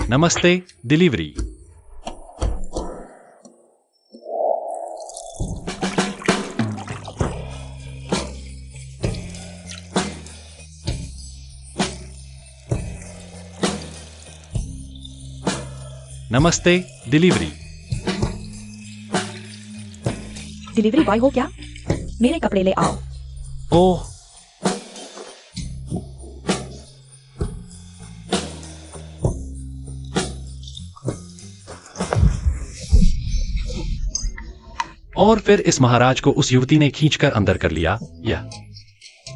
नमस्ते, डिलीवरी। नमस्ते, delivery. Delivery boy हो क्या? मेरे कपड़े ले आओ। ओह, और फिर इस महाराज को उस युवती ने खींचकर अंदर कर लिया।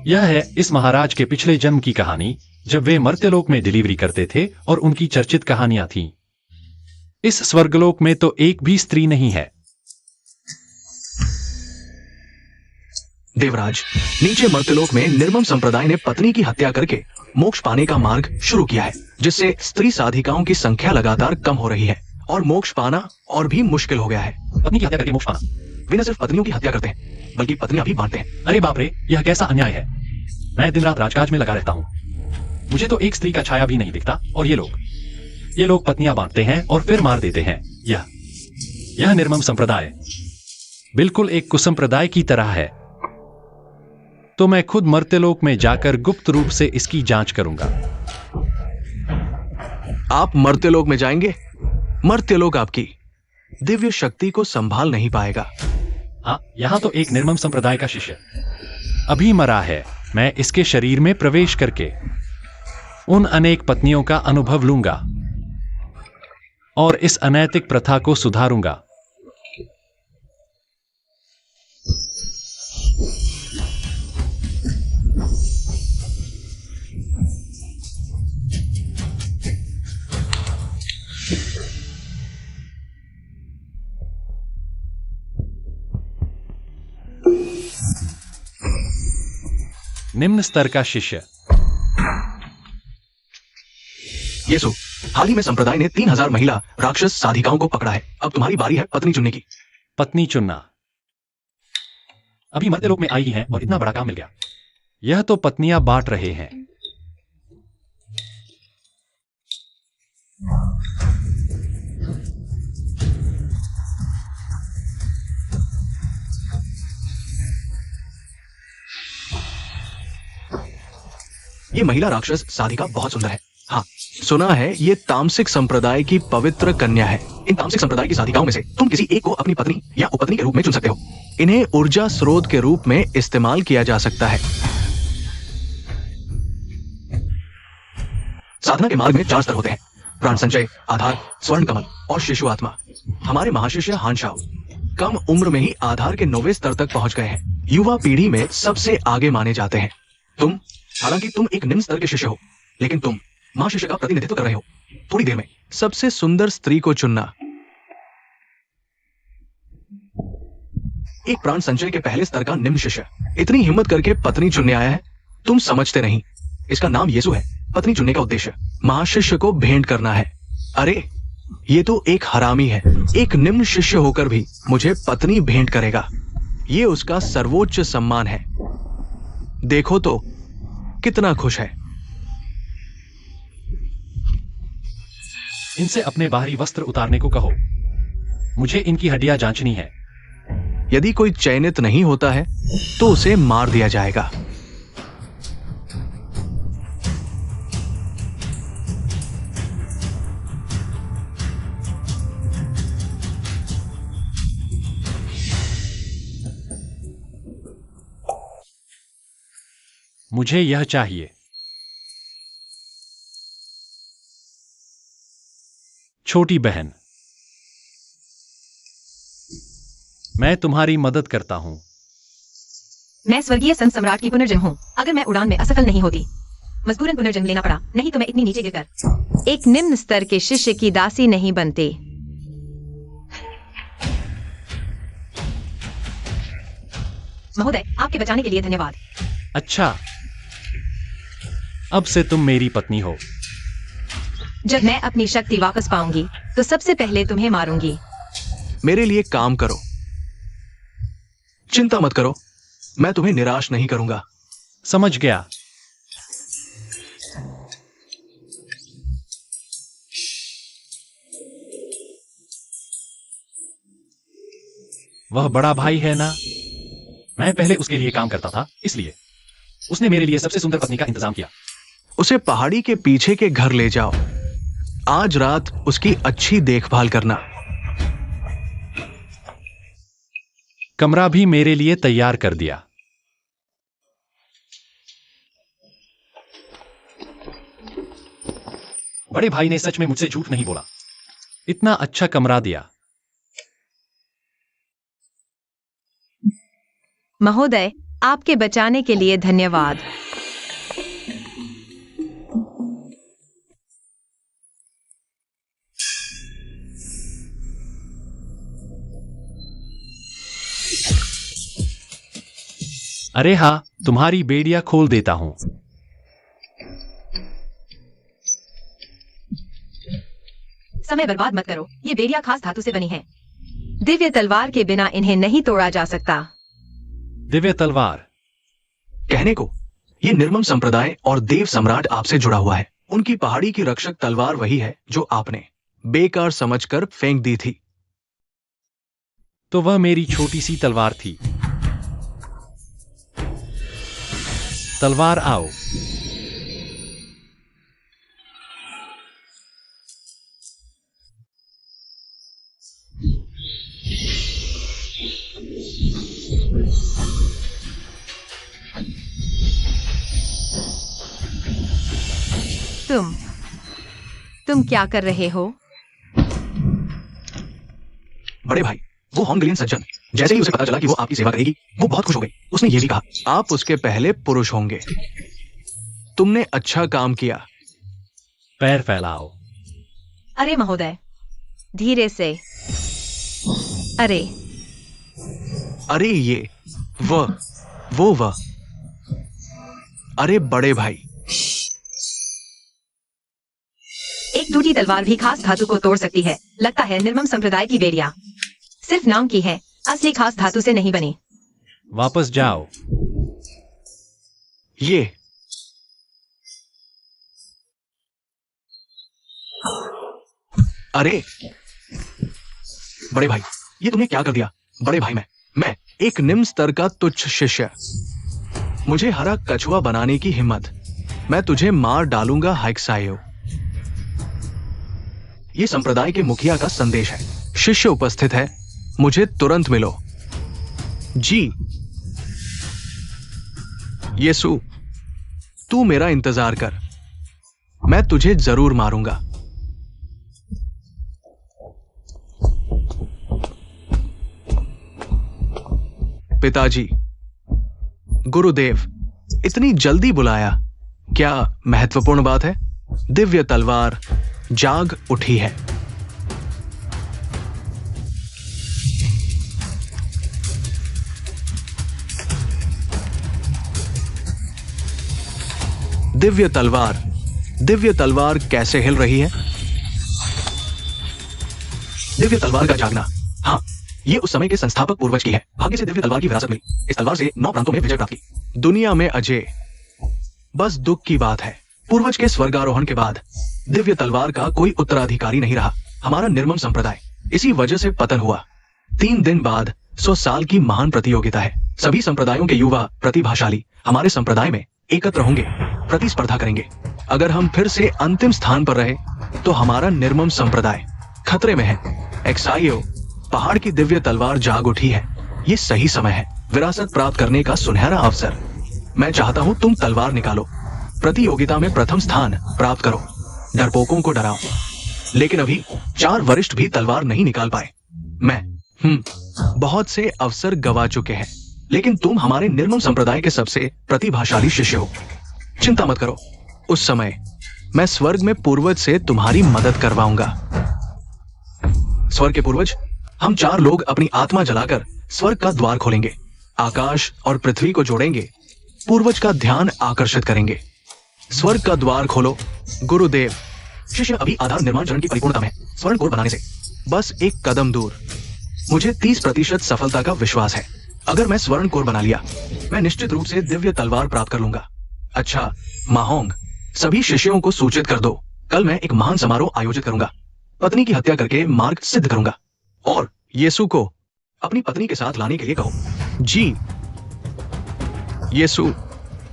यह है इस महाराज के पिछले जन्म की कहानी, जब वे मर्त्यलोक में डिलीवरी करते थे और उनकी चर्चित कहानियां थीं। इस स्वर्गलोक में तो एक भी स्त्री नहीं है। देवराज, नीचे मर्त्यलोक में निर्मम संप्रदाय ने पत्नी की हत्या करके मोक्ष पाने का मार्ग शुरू किया है, जिससे स्त्री साधिकाओं की संख्या लगातार कम हो रही है और मोक्ष पाना और भी मुश्किल हो गया है। पत्नी की हत्या करके मोक्ष पाना? वे न सिर्फ पत्नियों की हत्या करते हैं, बल्कि पत्नियां भी बांटते हैं। अरे बाप रे, यह कैसा अन्याय है। मैं दिन रात राजकाज में लगा रहता हूँ, मुझे तो एक स्त्री का छाया भी नहीं दिखता, और ये लोग पत्नियां बांटते हैं और फिर मार देते हैं। यह निर्मम संप्रदाय बिल्कुल एक कुसंप्रदाय की तरह है। तो मैं खुद मर्त्यलोक में जाकर गुप्त रूप से इसकी जांच करूंगा। आप मर्त्यलोक में जाएंगे? मर्त्यलोक आपकी दिव्य शक्ति को संभाल नहीं पाएगा। हाँ, यहां तो एक निर्मम संप्रदाय का शिष्य अभी मरा है। मैं इसके शरीर में प्रवेश करके उन अनेक पत्नियों का अनुभव लूंगा और इस अनैतिक प्रथा को सुधारूंगा। निम्न स्तर का शिष्य। येसु, हाल ही में संप्रदाय ने 3000 महिला राक्षस साधिकाओं को पकड़ा है। अब तुम्हारी बारी है पत्नी चुनने की। पत्नी चुनना? अभी मर्त्यलोक में आई ही है और इतना बड़ा काम मिल गया। यह तो पत्नियां बांट रहे हैं। ये महिला राक्षस साधिका बहुत सुंदर है। हाँ, सुना है ये तामसिक संप्रदाय की पवित्र कन्या है। इन तामसिक संप्रदाय की साधिकाओं में से तुम किसी एक को अपनी पत्नी या उपपत्नी के रूप में चुन सकते हो। इन्हें ऊर्जा स्रोत के रूप में इस्तेमाल किया जा सकता है। साधना के मार्ग में 4 स्तर होते हैं: प्राण संचय, आधार, स्वर्ण कमल और शिशु आत्मा। हमारे महाशिष्य हानशाओ कम उम्र में ही आधार के 9वें स्तर तक पहुंच गए हैं। युवा पीढ़ी में सबसे आगे माने जाते हैं। हालांकि तुम एक निम्न स्तर के शिष्य हो, लेकिन तुम महाशिष्य का प्रतिनिधित्व कर रहे हो। थोड़ी देर में सबसे सुंदर स्त्री को चुनना। एक प्राण संचय के पहले स्तर का निम्न शिष्य इतनी हिम्मत करके पत्नी चुनने आया है, तुम समझते नहीं। इसका नाम येसु है। पत्नी चुनने का उद्देश्य महाशिष्य को भेंट करना है। अरे, ये तो एक हरामी है। एक निम्न शिष्य होकर भी मुझे पत्नी भेंट करेगा। ये उसका सर्वोच्च सम्मान है। देखो तो कितना खुश है। इनसे अपने बाहरी वस्त्र उतारने को कहो। मुझे इनकी हड्डियां जांचनी है। यदि कोई चयनित नहीं होता है तो उसे मार दिया जाएगा। मुझे यह चाहिए। छोटी बहन, मैं तुम्हारी मदद करता हूं। मैं स्वर्गीय संत सम्राट की पुनर्जन्म हूँ। अगर मैं उड़ान में असफल नहीं होती, मजबूरन पुनर्जन्म लेना पड़ा, नहीं तो मैं इतनी नीचे गिरकर एक निम्न स्तर के शिष्य की दासी नहीं बनते। महोदय, आपके बचाने के लिए धन्यवाद। अच्छा, अब से तुम मेरी पत्नी हो। जब मैं अपनी शक्ति वापस पाऊंगी तो सबसे पहले तुम्हें मारूंगी। मेरे लिए काम करो, चिंता मत करो, मैं तुम्हें निराश नहीं करूंगा। समझ गया। वह बड़ा भाई है ना? मैं पहले उसके लिए काम करता था, इसलिए उसने मेरे लिए सबसे सुंदर पत्नी का इंतजाम किया। उसे पहाड़ी के पीछे के घर ले जाओ। आज रात उसकी अच्छी देखभाल करना। कमरा भी मेरे लिए तैयार कर दिया। बड़े भाई ने सच में मुझसे झूठ नहीं बोला। इतना अच्छा कमरा दिया। महोदय, आपके बचाने के लिए धन्यवाद। अरे हाँ, तुम्हारी बेड़ियां खोल देता हूं। समय बर्बाद मत करो, ये बेड़ियां खास धातु से बनी हैं। दिव्य तलवार के बिना इन्हें नहीं तोड़ा जा सकता। दिव्य तलवार। कहने को ये निर्मम संप्रदाय और देव सम्राट आपसे जुड़ा हुआ है। उनकी पहाड़ी की रक्षक तलवार वही है जो आपने बेकार समझकर फेंक दी थी। तो वह मेरी छोटी सी तलवार थी। तलवार आओ। तुम क्या कर रहे हो? बड़े भाई, वो हॉन्गलियन सज्जन, जैसे ही उसे पता चला कि वो आपकी सेवा करेगी, वो बहुत खुश हो गई। उसने ये भी कहा, आप उसके पहले पुरुष होंगे। तुमने अच्छा काम किया। पैर फैलाओ। अरे महोदय, धीरे से। अरे अरे ये वो अरे बड़े भाई, एक टूटी तलवार भी खास धातु को तोड़ सकती है। लगता है निर्मम संप्रदाय की बेड़ियां सिर्फ नाम की है, असली खास धातु से नहीं बनी। वापस जाओ। ये अरे बड़े भाई, ये तुमने क्या कर दिया? बड़े भाई, मैं एक निम्न स्तर का तुच्छ शिष्य, मुझे हरा कछुआ बनाने की हिम्मत। मैं तुझे मार डालूंगा हाइक्सायो। ये संप्रदाय के मुखिया का संदेश है। शिष्य उपस्थित है, मुझे तुरंत मिलो। जी यीशु, तू मेरा इंतजार कर, मैं तुझे जरूर मारूंगा। पिताजी, गुरुदेव, इतनी जल्दी बुलाया, क्या महत्वपूर्ण बात है? दिव्य तलवार जाग उठी है। दिव्य तलवार कैसे हिल रही है? दिव्य तलवार का जागना, हाँ, ये उस समय के संस्थापक पूर्वज की है। भाग्य से दिव्य तलवार की विरासत मिली। इस तलवार से 9 प्रांतों में विजय प्राप्त की। दुनिया में अजय, बस दुख की बात है, पूर्वज के स्वर्गारोहण के बाद दिव्य तलवार का कोई उत्तराधिकारी नहीं रहा। हमारा निर्मम संप्रदाय इसी वजह से पतन हुआ। 3 दिन बाद 100 साल की महान प्रतियोगिता है। सभी संप्रदायों के युवा प्रतिभाशाली हमारे संप्रदाय में एकत्र होंगे, प्रतिस्पर्धा करेंगे। अगर हम फिर से अंतिम स्थान पर रहे तो हमारा निर्मम संप्रदाय खतरे में है। एक्साइयो, पहाड़ की दिव्य तलवार जाग उठी है। ये सही समय है, विरासत प्राप्त करने का सुनहरा अवसर। मैं चाहता हूं तुम तलवार निकालो, प्रतियोगिता में प्रथम स्थान प्राप्त करो, डरपोकों को डराओ। लेकिन अभी 4 वरिष्ठ भी तलवार नहीं निकाल पाए। बहुत से अवसर गवा चुके हैं, लेकिन तुम हमारे निर्मम संप्रदाय के सबसे प्रतिभाशाली शिष्य हो। चिंता मत करो, उस समय मैं स्वर्ग में पूर्वज से तुम्हारी मदद करवाऊंगा। स्वर्ग के पूर्वज, हम 4 लोग अपनी आत्मा जलाकर स्वर्ग का द्वार खोलेंगे, आकाश और पृथ्वी को जोड़ेंगे, पूर्वज का ध्यान आकर्षित करेंगे। स्वर्ग का द्वार खोलो। गुरुदेव, शिष्य अभी आधार निर्माण चरण की परिपूर्णता में, स्वर्ण कोर बनाने से बस एक कदम दूर। मुझे 30% सफलता का विश्वास है। अगर मैं स्वर्ण कोर बना लिया, मैं निश्चित रूप से दिव्य तलवार प्राप्त कर लूंगा। अच्छा माहोंग, सभी शिष्यों को सूचित कर दो, कल मैं एक महान समारोह आयोजित करूंगा। पत्नी की हत्या करके मार्ग सिद्ध करूंगा और यीशु को अपनी पत्नी के साथ लाने के लिए कहो। जी यीशु,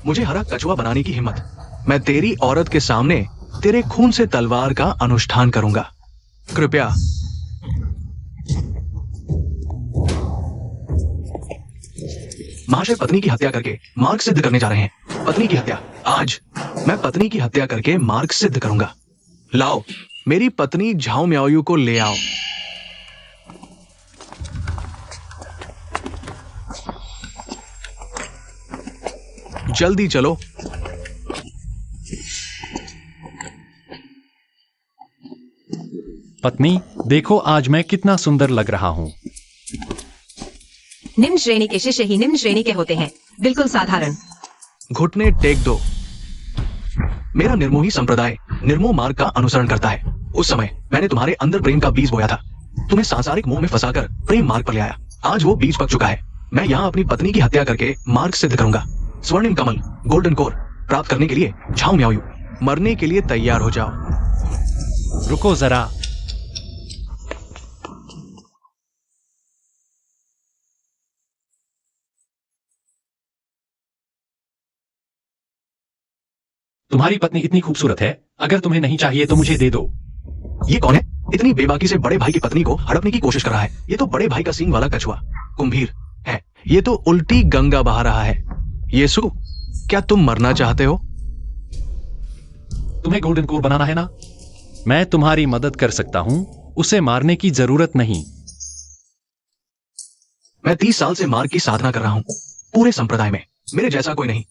मुझे हरा कछुआ बनाने की हिम्मत। मैं तेरी औरत के सामने तेरे खून से तलवार का अनुष्ठान करूंगा। कृपया। महाशय पत्नी की हत्या करके मार्ग सिद्ध करने जा रहे हैं। पत्नी की हत्या आज मैं पत्नी की हत्या करके मार्ग सिद्ध करूंगा। लाओ मेरी पत्नी झाओ म्याओयू को ले आओ। जल्दी चलो। पत्नी, देखो आज मैं कितना सुंदर लग रहा हूँ। निम्न श्रेणी के शिष्य ही निम्न श्रेणी के होते हैं, बिल्कुल साधारण। घुटने टेक दो। मेरा निर्मोही संप्रदाय निर्मोह मार्ग का अनुसरण करता है। उस समय मैंने तुम्हारे अंदर प्रेम का बीज बोया था, तुम्हें सांसारिक मोह में फंसाकर प्रेम मार्ग पर ले आया। आज वो बीज पक चुका है। मैं यहाँ अपनी पत्नी की हत्या करके मार्ग सिद्ध करूंगा। स्वर्णिम कमल गोल्डन कोर प्राप्त करने के लिए झाओ म्याओयू, मरने के लिए तैयार हो जाओ। रुको जरा। तुम्हारी पत्नी इतनी खूबसूरत है, अगर तुम्हें नहीं चाहिए तो मुझे दे दो। ये कौन है? इतनी बेबाकी से बड़े भाई की पत्नी को हड़पने की कोशिश कर रहा है। ये तो बड़े भाई का सींग वाला कछुआ कुंभीर है। ये तो उल्टी गंगा बहा रहा है। यीशु, क्या तुम मरना चाहते हो? तुम्हें गोल्डन कोर बनाना है ना? मैं तुम्हारी मदद कर सकता हूं, उसे मारने की जरूरत नहीं। मैं 30 साल से मार्ग की साधना कर रहा हूं, पूरे संप्रदाय में मेरे जैसा कोई नहीं।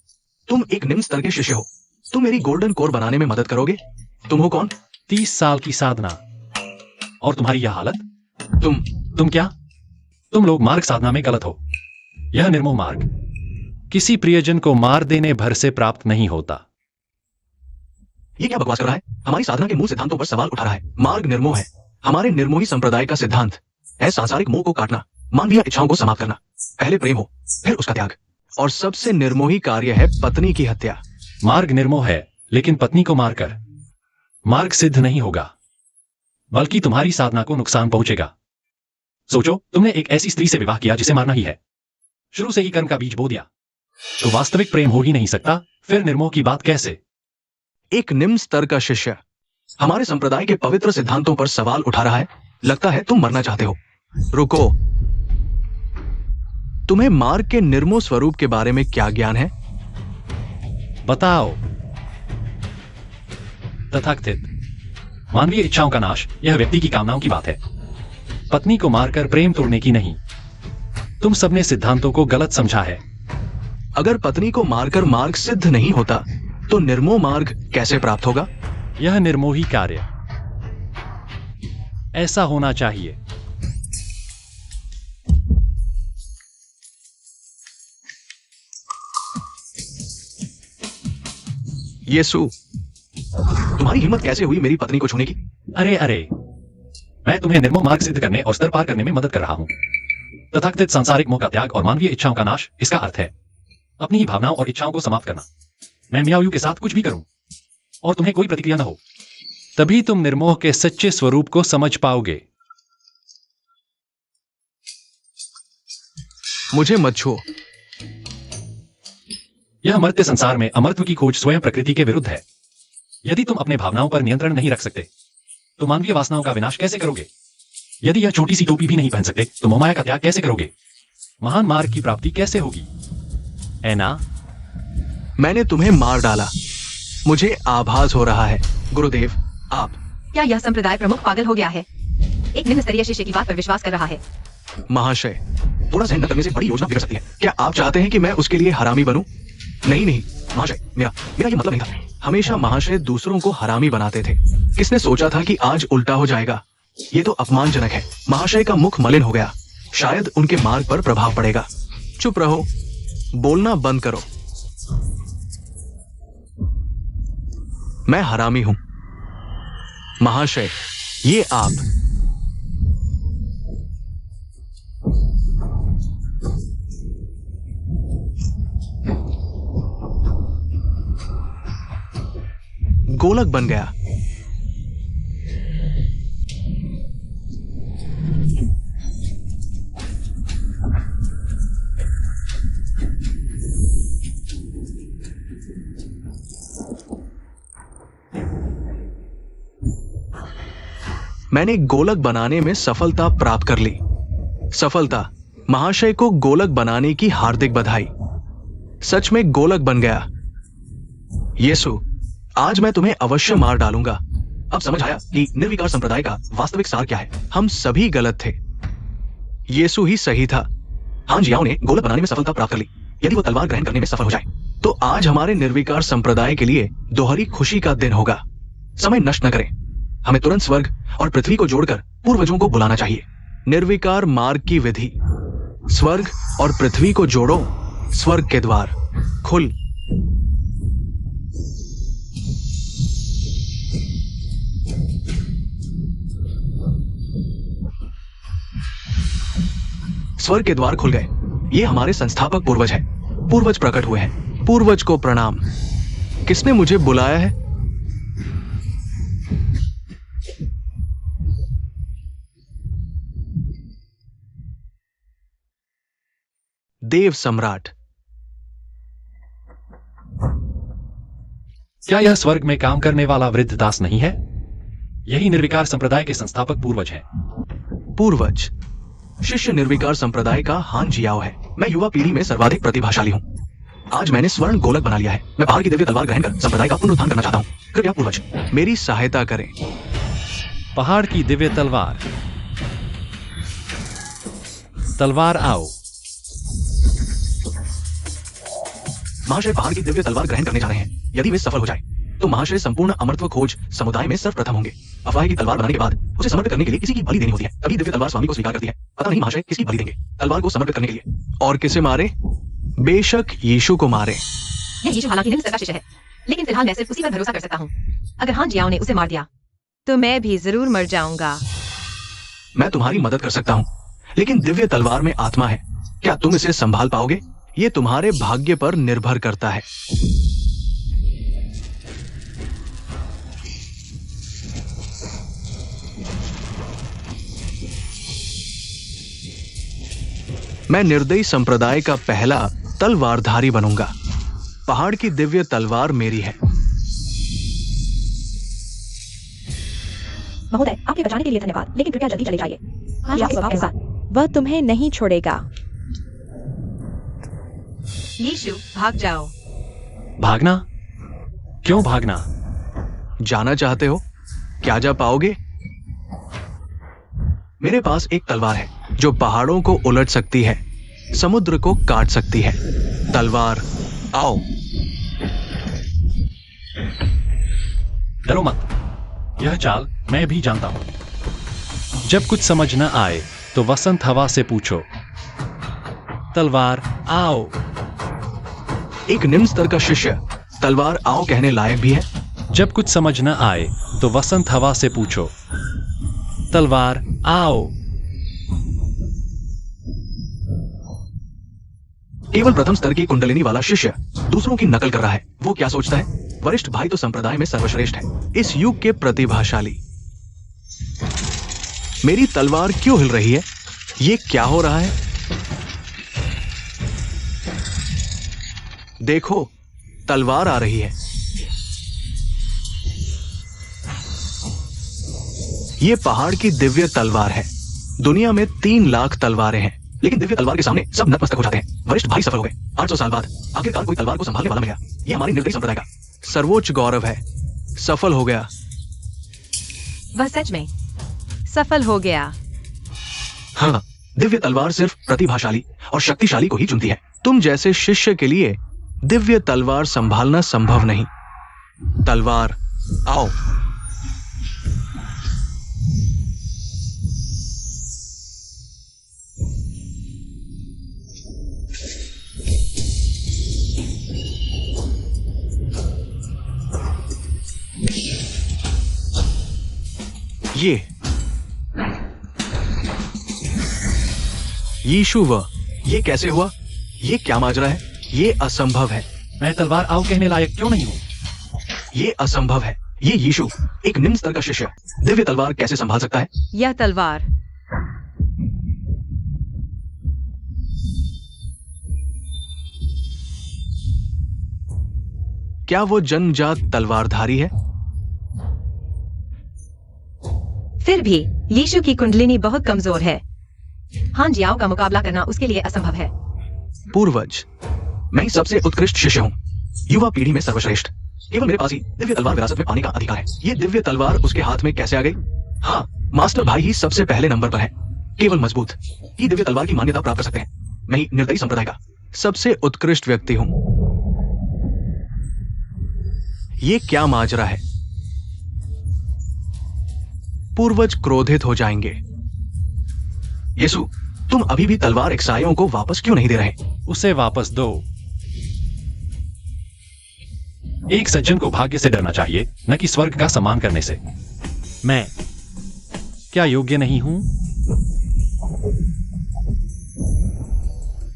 तुम एक निम्न स्तर के शिष्य हो, तुम मेरी गोल्डन कोर बनाने में मदद करोगे? तुम हो कौन? 30 साल की साधना और तुम्हारी यह हालत। तुम क्या? तुम लोग मार्ग साधना में गलत हो। यह निर्मोह मार्ग किसी प्रियजन को मार देने भर से प्राप्त नहीं होता। ये क्या बकवास कर रहा है? हमारी साधना के मूल सिद्धांतों पर सवाल उठा रहा है। मार्ग निर्मोह है। हमारे निर्मोही संप्रदाय का सिद्धांत है सांसारिक मोह को काटना, मानवीय इच्छाओं को समाप्त करना। पहले प्रेम हो, फिर उसका त्याग। और सबसे निर्मोही कार्य है पत्नी की हत्या। मार्ग निर्मोह है, लेकिन पत्नी को मारकर मार्ग सिद्ध नहीं होगा, बल्कि तुम्हारी साधना को नुकसान पहुंचेगा। सोचो, तुमने एक ऐसी स्त्री से विवाह किया जिसे मारना ही है। शुरू से ही कर्म का बीज बो दिया, तो वास्तविक प्रेम हो ही नहीं सकता। फिर निर्मोह की बात कैसे? एक निम्न स्तर का शिष्य हमारे संप्रदाय के पवित्र सिद्धांतों पर सवाल उठा रहा है। लगता है तुम मरना चाहते हो। रुको, तुम्हें मार्ग के निर्मोह स्वरूप के बारे में क्या ज्ञान है? बताओ। तथाकथित मानवीय इच्छाओं का नाश, यह व्यक्ति की कामनाओं की बात है, पत्नी को मारकर प्रेम तोड़ने की नहीं। तुम सबने सिद्धांतों को गलत समझा है। अगर पत्नी को मारकर मार्ग सिद्ध नहीं होता तो निर्मोह मार्ग कैसे प्राप्त होगा? यह निर्मोही कार्य ऐसा होना चाहिए। यीशु, तुम्हारी हिम्मत कैसे हुई मेरी पत्नी को छूने की? अरे, मैं तुम्हें निर्मोह मार्ग सिद्ध करने और स्तर पार करने में मदद कर रहा हूं। तथाकथित सांसारिक मोह का त्याग और मानवीय इच्छाओं का नाश, इसका अर्थ है अपनी ही भावनाओं और इच्छाओं को समाप्त करना। मैं म्याओयू के साथ कुछ भी करूं और तुम्हें कोई प्रतिक्रिया न हो, तभी तुम निर्मोह के सच्चे स्वरूप को समझ पाओगे। मुझे मत छुओ। यह मर्त्य संसार में अमरत्व की खोज स्वयं प्रकृति के विरुद्ध है। यदि तुम अपने भावनाओं पर नियंत्रण नहीं रख सकते, तो मानवीय वासनाओं का विनाश कैसे करोगे? यदि यह छोटी सी टोपी भी नहीं पहन सकते, तो मोहमाया का त्याग कैसे करोगे? महान मार्ग की प्राप्ति कैसे होगी? है ना? मैंने तुम्हें मार डाला, मुझे आभास हो रहा है। गुरुदेव, आप। क्या यह संप्रदाय प्रमुख पागल हो गया है? एक निम्न स्तरीय शिष्य की बात पर विश्वास कर रहा है। महाशय, थोड़ा सहन न करने से बड़ी योजना बिगड़ सकती है। क्या आप चाहते हैं कि मैं उसके लिए हरामी बनूं? नहीं महाशय, मेरा ये मतलब नहीं था। हमेशा महाशय दूसरों को हरामी बनाते थे। किसने सोचा था कि आज उल्टा हो जाएगा? ये तो अपमानजनक है। महाशय का मुख मलिन हो गया, शायद उनके मार्ग पर प्रभाव पड़ेगा। चुप रहो, बोलना बंद करो। मैं हरामी हूं। महाशय, ये आप। गोलक बन गया। मैंने गोलक बनाने में सफलता प्राप्त कर ली। सफलता, महाशय को गोलक बनाने की हार्दिक बधाई। सच में गोलक बन गया। यीशु, आज मैं तुम्हें अवश्य मार डालूंगा। अब समझ आया कि निर्विकार संप्रदाय का वास्तविक सार क्या है। हम सभी गलत थे, यीशु ही सही था। हान जियाओ ने गोलक बनाने में सफलता प्राप्त कर ली। यदि वो तलवार ग्रहण करने में सफल हो जाए तो आज हमारे निर्विकार संप्रदाय के लिए दोहरी खुशी का दिन होगा। समय नष्ट न करें, हमें तुरंत स्वर्ग और पृथ्वी को जोड़कर पूर्वजों को बुलाना चाहिए। निर्विकार मार्ग की विधि। स्वर्ग और पृथ्वी को जोड़ो, स्वर्ग के द्वार खुल। स्वर्ग के द्वार खुल गए। ये हमारे संस्थापक पूर्वज है। पूर्वज प्रकट हुए हैं। पूर्वज को प्रणाम। किसने मुझे बुलाया है? देव सम्राट। क्या यह स्वर्ग में काम करने वाला वृद्ध दास नहीं है? यही निर्विकार संप्रदाय के संस्थापक पूर्वज हैं। पूर्वज। शिष्य निर्विकार संप्रदाय का हान जियाओ है। मैं युवा पीढ़ी में सर्वाधिक प्रतिभाशाली हूँ। आज मैंने स्वर्ण गोलक बना लिया है। मैं पहाड़ की दिव्य तलवार ग्रहण कर संप्रदाय का पुनरुत्थान करना चाहता हूँ। कृपया पूर्वज मेरी सहायता करें। पहाड़ की दिव्य तलवार। तलवार आओ। महाशय पहाड़ की दिव्य तलवार ग्रहण करने जा रहे हैं। यदि वे सफल हो जाए तो महाशय संपूर्ण अमरत्व खोज समुदाय में सर्वप्रथम होंगे। अफवाह की तलवार बनाने के बाद उसे समर्पित करने के लिए किसी की बलि देनी होती है, तभी दिव्य तलवार स्वामी को स्वीकार करती है। पता नहीं महाशय किसकी बलि देंगे तलवार को समर्पित करने के लिए। और किसे मारे? बेशक यीशु को मारे। यह यीशु हालांकि निम्न स्तर का शिष्य है, लेकिन फिलहाल मैं सिर्फ उसी पर भरोसा कर सकता हूँ। अगर हान जियाओ ने उसे मार दिया तो मैं भी जरूर मर जाऊंगा। मैं तुम्हारी मदद कर सकता हूँ, लेकिन दिव्य तलवार में आत्मा है। क्या तुम इसे संभाल पाओगे? ये तुम्हारे भाग्य पर निर्भर करता है। मैं निर्दयी संप्रदाय का पहला तलवारधारी बनूंगा। पहाड़ की दिव्य तलवार मेरी है। महोदय, आपके बचाने के लिए धन्यवाद, लेकिन कृपया जल्दी चले जाइए। हाँ, आपके स्वभाव के साथ। वह तुम्हें नहीं छोड़ेगा। यीशु, भाग जाओ। भागना? क्यों भागना? जाना चाहते हो? क्या जा पाओगे? मेरे पास एक तलवार है जो पहाड़ों को उलट सकती है, समुद्र को काट सकती है। तलवार आओ। डरो मत, यह चाल मैं भी जानता हूं। जब कुछ समझ न आए तो वसंत हवा से पूछो। तलवार आओ। एक निम्न स्तर का शिष्य तलवार आओ कहने लायक भी है। जब कुछ समझ न आए तो वसंत हवा से पूछो। तलवार आओ। केवल प्रथम स्तर की कुंडलिनी वाला शिष्य दूसरों की नकल कर रहा है। वो क्या सोचता है? वरिष्ठ भाई तो संप्रदाय में सर्वश्रेष्ठ है, इस युग के प्रतिभाशाली। मेरी तलवार क्यों हिल रही है? ये क्या हो रहा है? देखो, तलवार आ रही है। ये पहाड़ की दिव्य तलवार है। दुनिया में 3 लाख तलवारें हैं, लेकिन दिव्य तलवार के सामने सब नतमस्तक हो जाते हैं। वरिष्ठ भाई सफल हो गए। 800 साल बाद आखिरकार कोई तलवार को संभालने वाला मिला। ये हमारी निर्दयी संप्रदाय का सर्वोच्च गौरव है। सफल हो गया। वह सच में सफल हो गया। हाँ, दिव्य तलवार सिर्फ प्रतिभाशाली और शक्तिशाली को ही चुनती है। तुम जैसे शिष्य के लिए दिव्य तलवार संभालना संभव नहीं। तलवार आओ। यीशु, ये कैसे हुआ? ये क्या माजरा है? ये असंभव है। मैं तलवार आओ कहने लायक क्यों नहीं हूं? ये असंभव है। ये यीशु, एक निम्न स्तर का शिष्य, दिव्य तलवार कैसे संभाल सकता है? यह तलवार क्या वो जन्मजात तलवारधारी है? फिर भी यीशु की कुंडलिनी बहुत कमजोर है। हान जियाओ का मुकाबला करना उसके लिए असंभव है। पूर्वज, मैं सबसे उत्कृष्ट शिष्य हूँ, युवा पीढ़ी में सर्वश्रेष्ठ। केवल मेरे पास ही दिव्य तलवार विरासत में पाने का अधिकार है। ये दिव्य तलवार उसके हाथ में कैसे आ गई? हाँ, मास्टर भाई ही सबसे पहले नंबर पर है। केवल मजबूत ही दिव्य तलवार की मान्यता प्राप्त कर सकते हैं। मैं ही निर्दयी संप्रदाय का सबसे उत्कृष्ट व्यक्ति हूं। ये क्या माजरा है? पूर्वज क्रोधित हो जाएंगे। यीशु, तुम अभी भी तलवार ईसाइयों को वापस क्यों नहीं दे रहे? उसे वापस दो। एक सज्जन को भाग्य से डरना चाहिए, न कि स्वर्ग का सम्मान करने से। मैं क्या योग्य नहीं हूं?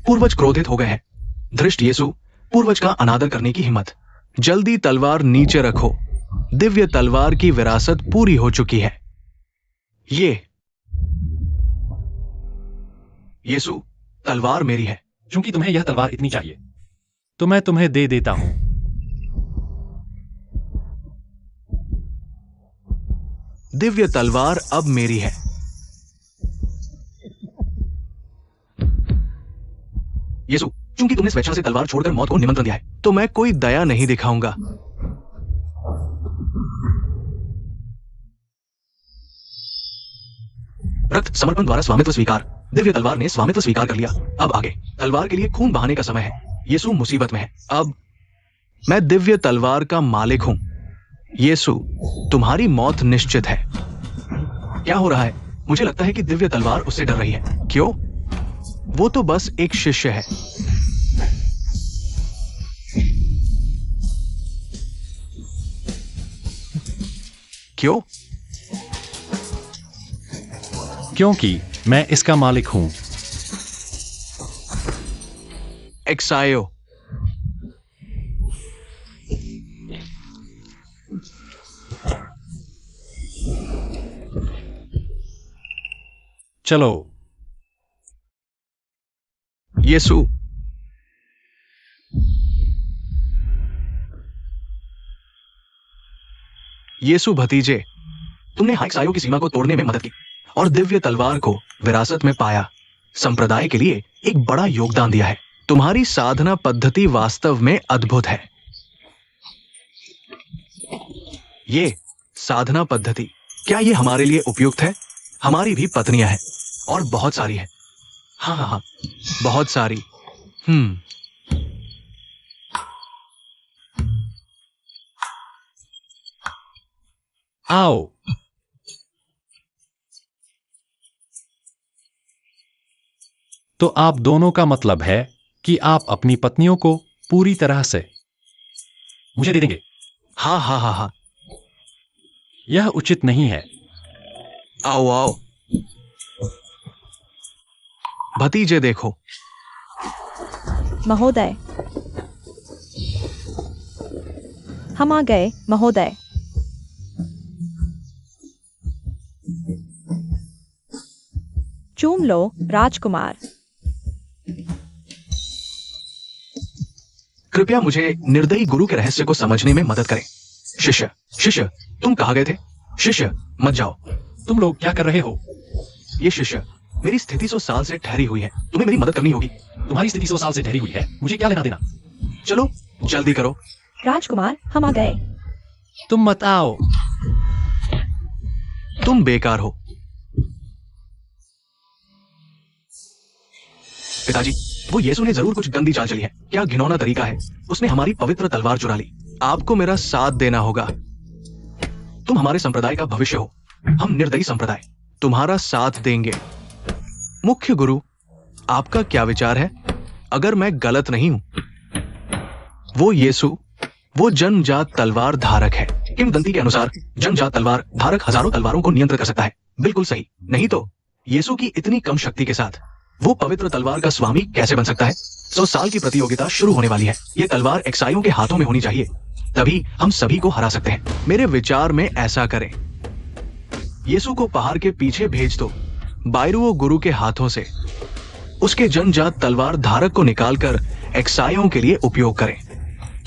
पूर्वज क्रोधित हो गए हैं। धृष्ट यीशु, पूर्वज का अनादर करने की हिम्मत। जल्दी तलवार नीचे रखो। दिव्य तलवार की विरासत पूरी हो चुकी है। ये यीशु, तलवार मेरी है। क्योंकि तुम्हें यह तलवार इतनी चाहिए, तो मैं तुम्हें दे देता हूं। दिव्य तलवार अब मेरी है। यीशु, चूंकि तुमने स्वेच्छा से तलवार छोड़कर मौत को निमंत्रण दिया है, तो मैं कोई दया नहीं दिखाऊंगा। रक्त समर्पण द्वारा स्वामित्व स्वीकार। दिव्य तलवार ने स्वामित्व स्वीकार कर लिया। अब आगे तलवार के लिए खून बहाने का समय है। यीशु मुसीबत में है। अब मैं दिव्य तलवार का मालिक हूं। यीशु, तुम्हारी मौत निश्चित है। क्या हो रहा है? मुझे लगता है कि दिव्य तलवार उससे डर रही है। क्यों? वो तो बस एक शिष्य है। क्यों? क्योंकि मैं इसका मालिक हूं। एक्सायो, चलो। यीशु, यीशु भतीजे, तुमने हाइक्सायो की सीमा को तोड़ने में मदद की और दिव्य तलवार को विरासत में पाया। संप्रदाय के लिए एक बड़ा योगदान दिया है। तुम्हारी साधना पद्धति वास्तव में अद्भुत है। ये साधना पद्धति, क्या ये हमारे लिए उपयुक्त है? हमारी भी पत्नियां हैं और बहुत सारी है। हाँ हाँ हाँ, बहुत सारी। आओ। तो आप दोनों का मतलब है कि आप अपनी पत्नियों को पूरी तरह से मुझे दे देंगे? हाँ हाँ हाँ हाँ। यह उचित नहीं है। आओ आओ भतीजे, देखो। महोदय, हम आ गए महोदय। चूम लो राजकुमार। कृपया मुझे निर्दयी गुरु के रहस्य को समझने में मदद करें। शिष्य, शिष्य, तुम कहाँ गए थे? शिष्य, मत जाओ। तुम लोग क्या कर रहे हो? ये शिष्य, मेरी स्थिति 100 साल से ठहरी हुई है। तुम्हें मेरी मदद करनी होगी। तुम्हारी स्थिति 100 साल से ठहरी हुई है, मुझे क्या लेना देना? चलो जल्दी करो। राजकुमार, हम आ गए। तुम मत आओ। तुम बेकार हो। पिताजी, वो यीशु ने जरूर कुछ गंदी चाल चली है। क्या घिनौना तरीका है। उसने हमारी पवित्र तलवार चुरा ली। आपको मेरा साथ देना होगा। तुम हमारे संप्रदाय का भविष्य हो। हम निर्दयी संप्रदाय तुम्हारा साथ देंगे। मुख्य गुरु, आपका क्या विचार है? अगर मैं गलत नहीं हूं, वो यीशु वो जन्मजात तलवार धारक है। किंवदंती के अनुसार जन्मजात तलवार धारक हजारों तलवारों को नियंत्रित कर सकता है। बिल्कुल सही। नहीं तो यीशु की इतनी कम शक्ति के साथ वो पवित्र तलवार का स्वामी कैसे बन सकता है? 100 साल की प्रतियोगिता शुरू होने वाली है। ये तलवार ईसाइयों के हाथों में होनी चाहिए, तभी हम सभी को हरा सकते हैं। मेरे विचार में ऐसा करें, यीशु को पहाड़ के पीछे भेज दो, बायरुओ गुरु के हाथों से उसके जन्मजात तलवार धारक को निकालकर ईसाइयों के लिए उपयोग करें।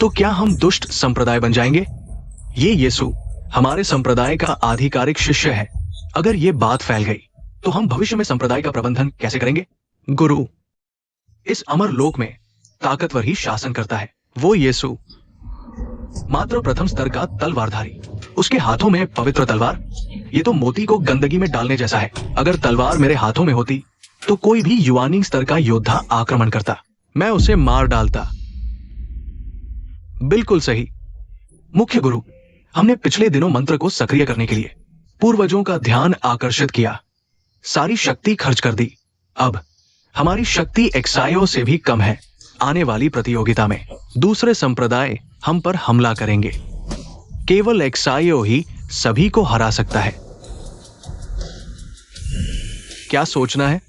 तो क्या हम दुष्ट संप्रदाय बन जाएंगे? ये यीशु हमारे संप्रदाय का आधिकारिक शिष्य है। अगर ये बात फैल गई तो हम भविष्य में संप्रदाय का प्रबंधन कैसे करेंगे? गुरु, इस अमर लोक में ताकतवर ही शासन करता है। वो यीशु, मात्र प्रथम स्तर का तलवारधारी, उसके हाथों में पवित्र तलवार। ये तो मोती को गंदगी में डालने जैसा है। अगर तलवार मेरे हाथों में होती तो कोई भी युवानी स्तर का योद्धा आक्रमण करता, मैं उसे मार डालता। बिल्कुल सही मुख्य गुरु, हमने पिछले दिनों मंत्र को सक्रिय करने के लिए पूर्वजों का ध्यान आकर्षित किया, सारी शक्ति खर्च कर दी। अब हमारी शक्ति एक्सायो से भी कम है। आने वाली प्रतियोगिता में दूसरे संप्रदाय हम पर हमला करेंगे। केवल एक्सायो ही सभी को हरा सकता है। क्या सोचना है?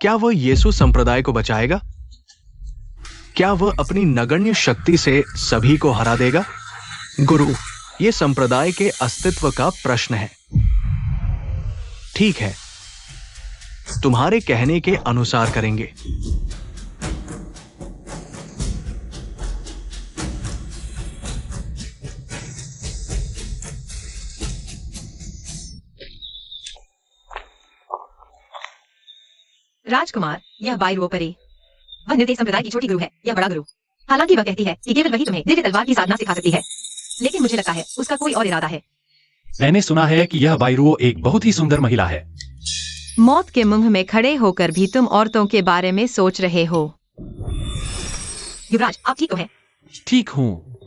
क्या वह यीशु संप्रदाय को बचाएगा? क्या वह अपनी नगण्य शक्ति से सभी को हरा देगा? गुरु, यह संप्रदाय के अस्तित्व का प्रश्न है। ठीक है, तुम्हारे कहने के अनुसार करेंगे। राजकुमार, यह बायरोपरी, वह निर्देश संप्रदाय की छोटी गुरु है, यह बड़ा गुरु। हालांकि वह कहती है कि केवल वही तुम्हें दिव्य तलवार की साधना सिखा सकती है, लेकिन मुझे लगता है उसका कोई और इरादा है। मैंने सुना है कि यह बायरुओ एक बहुत ही सुंदर महिला है। मौत के मुंह में खड़े होकर भी तुम औरतों के बारे में सोच रहे हो। युवराज, आप ठीक तो हैं? ठीक हूँ।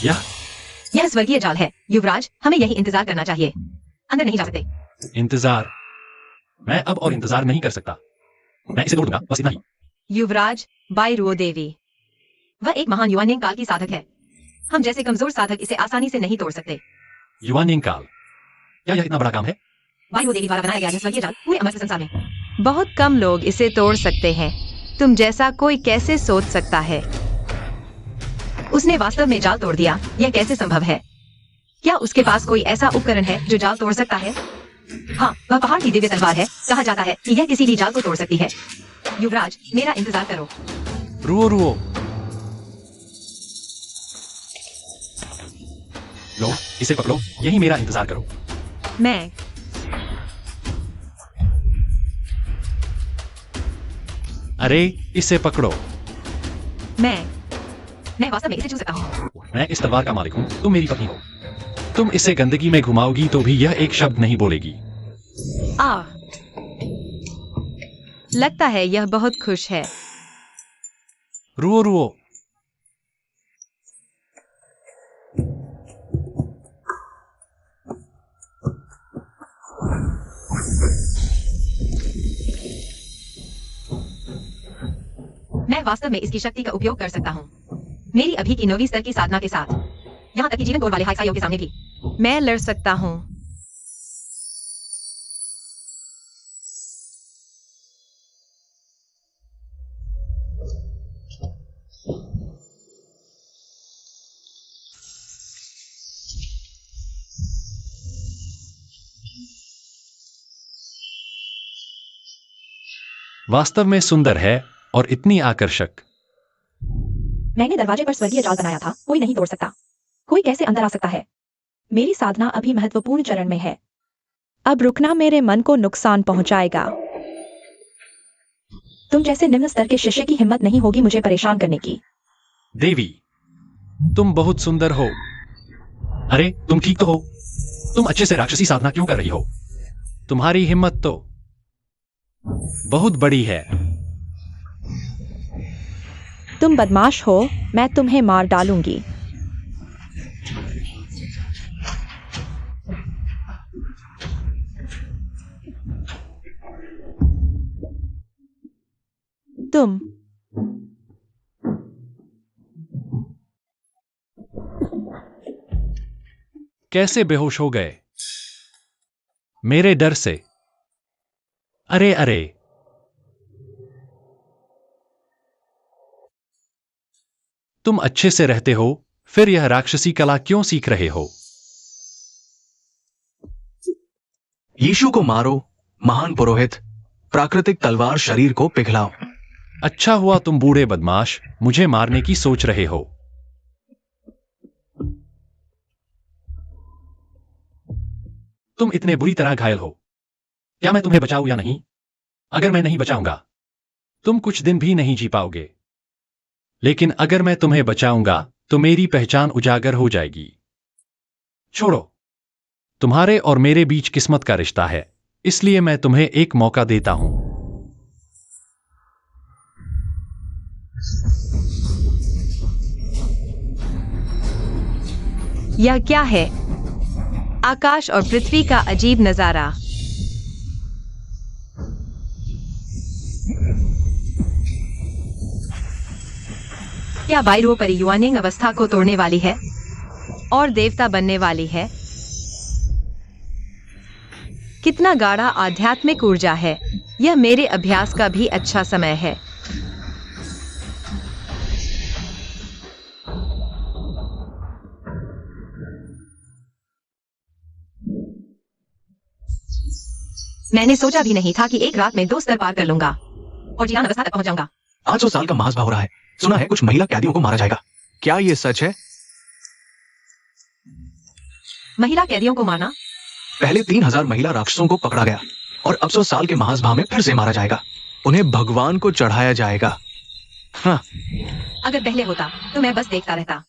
यह स्वर्गीय जाल है युवराज, हमें यही इंतजार करना चाहिए, अंदर नहीं जा सकते। इंतजार? मैं अब और इंतजार नहीं कर सकता, मैं इसे तोड़ दूंगा, बस इतना ही। युवराज, बायरुओ देवी, वह एक महान युवानियन काल की साधक है। हम जैसे कमजोर साधक इसे आसानी से नहीं तोड़ सकते। युवानियन काल? क्या यह इतना बड़ा काम है? बायरुओ देवी द्वारा बनाया गया यह स्वर्गीय जाल पूरे अमर संसार में बहुत कम लोग इसे तोड़ सकते हैं। तुम जैसा कोई कैसे सोच सकता है? उसने वास्तव में जाल तोड़ दिया, यह कैसे संभव है? क्या उसके पास कोई ऐसा उपकरण है जो जाल तोड़ सकता है? हाँ, वह पहाड़ की दिव्य तलवार है। कहा जाता है कि यह किसी भी जाल को तोड़ सकती है। युवराज, मेरा इंतजार करो। रुओ रुओ, लो इसे पकड़ो, यही मेरा इंतजार करो। मैं अरे इसे पकड़ो। मैं वास्तव में इसे छू सकता हूँ। मैं इस तलवार का मालिक हूँ, तुम मेरी पत्नी हो। तुम इसे गंदगी में घुमाओगी तो भी यह एक शब्द नहीं बोलेगी। लगता है यह बहुत खुश है। रुओ रुओ, मैं वास्तव में इसकी शक्ति का उपयोग कर सकता हूँ, मेरी अभी की 9वीं स्तर की साधना के साथ, यहाँ तक कि जीवन तोड़ वाले हाइसाइयों के सामने भी। मैं लड़ सकता हूँ। वास्तव में सुंदर है और इतनी आकर्षक। मैंने दरवाजे पर स्वर्गीय जाल बनाया था, कोई नहीं तोड़ सकता। कोई कैसे अंदर आ सकता है? मेरी साधना अभी महत्वपूर्ण चरण में है। अब रुकना मेरे मन को नुकसान पहुंचाएगा। तुम जैसे निम्न स्तर के शिष्य की हिम्मत नहीं होगी मुझे परेशान करने की। देवी, तुम बहुत सुंदर हो। अरे तुम ठीक तो हो? तुम अच्छे से राक्षसी साधना क्यों कर रही हो? तुम्हारी हिम्मत तो बहुत बड़ी है। तुम बदमाश हो, मैं तुम्हें मार डालूंगी। तुम कैसे बेहोश हो गए? मेरे डर से? अरे अरे, तुम अच्छे से रहते हो, फिर यह राक्षसी कला क्यों सीख रहे हो? यीशु को मारो, महान पुरोहित। प्राकृतिक तलवार शरीर को पिघलाओ। अच्छा हुआ तुम बूढ़े बदमाश मुझे मारने की सोच रहे हो। तुम इतने बुरी तरह घायल हो। क्या मैं तुम्हें बचाऊं या नहीं? अगर मैं नहीं बचाऊंगा तुम कुछ दिन भी नहीं जी पाओगे, लेकिन अगर मैं तुम्हें बचाऊंगा तो मेरी पहचान उजागर हो जाएगी। छोड़ो, तुम्हारे और मेरे बीच किस्मत का रिश्ता है, इसलिए मैं तुम्हें एक मौका देता हूं। यह क्या है? आकाश और पृथ्वी का अजीब नजारा। क्या बाइरो परी युवानिंग अवस्था को तोड़ने वाली है और देवता बनने वाली है? कितना गाढ़ा आध्यात्मिक ऊर्जा है। यह मेरे अभ्यास का भी अच्छा समय है। मैंने सोचा भी नहीं था कि एक रात में 2 स्तर पार कर लूंगा और जीवन अवस्था तक पहुंच जाऊंगा। 500 साल का महासभा हो रहा है। सुना है कुछ महिला कैदियों को मारा जाएगा। क्या ये सच है? महिला कैदियों को मारना? पहले 3000 महिला राक्षसों को पकड़ा गया और अब 100 साल के महासभा में फिर से मारा जाएगा। उन्हें भगवान को चढ़ाया जाएगा। हाँ। अगर पहले होता तो मैं बस देखता रहता।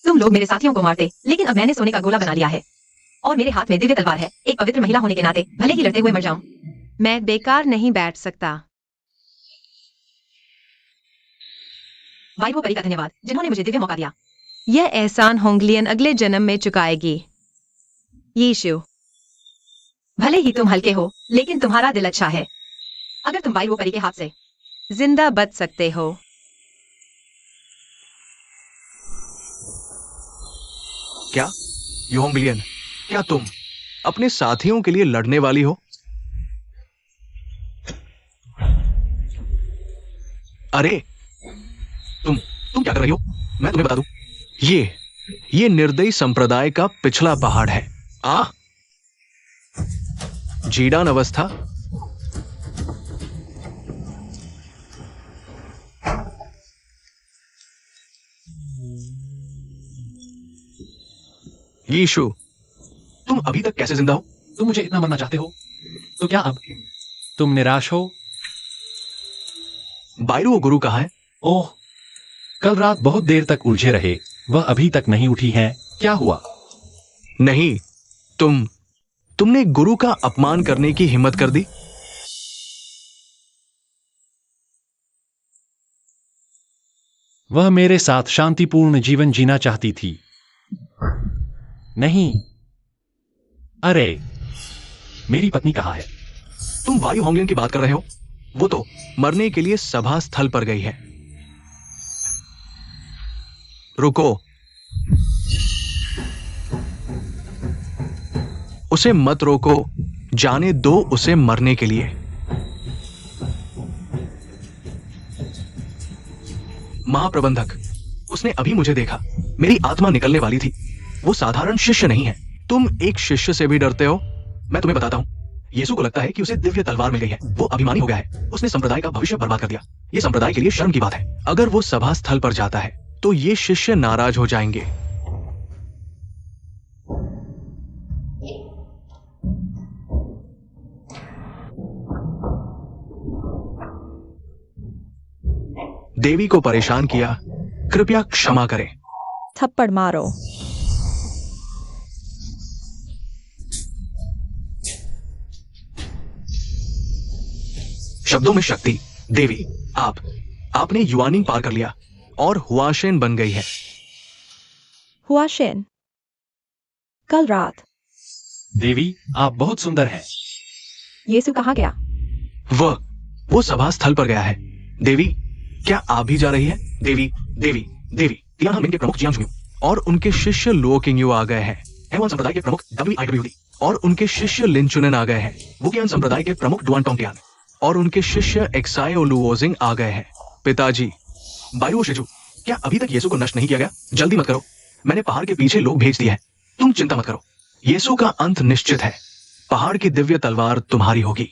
तुम लोग मेरे साथियों को मारते, लेकिन अब मैंने सोने का गोला बना लिया है और मेरे हाथ में दिव्य तलवार है। एक पवित्र महिला होने के नाते भले ही लड़ते हुए मर जाऊं। मैं बेकार नहीं बैठ सकता। बाइरो परी का धन्यवाद जिन्होंने मुझे दिव्य मौका दिया। यह एहसान होंगलियन अगले जन्म में चुकाएगी। यीशु, भले ही तुम हल्के हो, लेकिन तुम्हारा दिल अच्छा है। अगर तुम बाइरो परी के हाथ से जिंदा बच सकते हो। क्या योंगबिलियन, क्या तुम अपने साथियों के लिए लड़ने वाली हो? अरे तुम क्या कर रही हो? मैं तुम्हें बता दूं, ये निर्दयी संप्रदाय का पिछला पहाड़ है। जीडान अवस्था। यीशु, तुम अभी तक कैसे जिंदा हो? तुम मुझे इतना मरना चाहते हो तो क्या अब तुम निराश हो? बाइरो गुरु कहाँ है? ओह, कल रात बहुत देर तक उलझे रहे, वह अभी तक नहीं उठी है। क्या हुआ? नहीं, तुमने गुरु का अपमान करने की हिम्मत कर दी। वह मेरे साथ शांतिपूर्ण जीवन जीना चाहती थी। नहीं। अरे, मेरी पत्नी कहाँ है? तुम वायु होंगलियन की बात कर रहे हो? वो तो मरने के लिए सभा स्थल पर गई है। रुको, उसे मत रोको, जाने दो उसे मरने के लिए। महाप्रबंधक, उसने अभी मुझे देखा। मेरी आत्मा निकलने वाली थी। वो साधारण शिष्य नहीं है। तुम एक शिष्य से भी डरते हो? मैं तुम्हें बताता हूं, यीशु को लगता है कि उसे दिव्य तलवार मिल गई है। वो अभिमानी हो गया है। उसने संप्रदाय का भविष्य बर्बाद कर दिया। ये संप्रदाय के लिए शर्म की बात है। अगर वो सभा स्थल पर जाता है तो ये शिष्य नाराज हो जाएंगे। देवी को परेशान किया, कृपया क्षमा करें। थप्पड़ मारो। शब्दों में शक्ति। देवी, आपने युवानिंग पार कर लिया और हुआशेन बन गई है। हुआशेन, कल रात। देवी, आप बहुत सुंदर हैं। यीशु कहाँ गया? वो सभा स्थल पर गया है। देवी, क्या आप भी जा रही है? देवी, तियानहामेन के प्रमुख जियांग जुयू और उनके शिष्य लुओ किंगयू आ गए हैं। हेवन संप्रदाय के प्रमुख WIWD और उनके शिष्य लिनचुनन आ गए हैं। वुकियान संप्रदाय के प्रमुख डुआन टोंगटियान और उनके शिष्य एक्सायो लुओजिंग आ गए हैं। पिताजी, बाइरो शिजू, क्या अभी तक यीशु को नष्ट नहीं किया गया? जल्दी मत करो, मैंने पहाड़ के पीछे लोग भेज दिए हैं। तुम चिंता मत करो, यीशु का अंत निश्चित है। पहाड़ की दिव्य तलवार तुम्हारी होगी।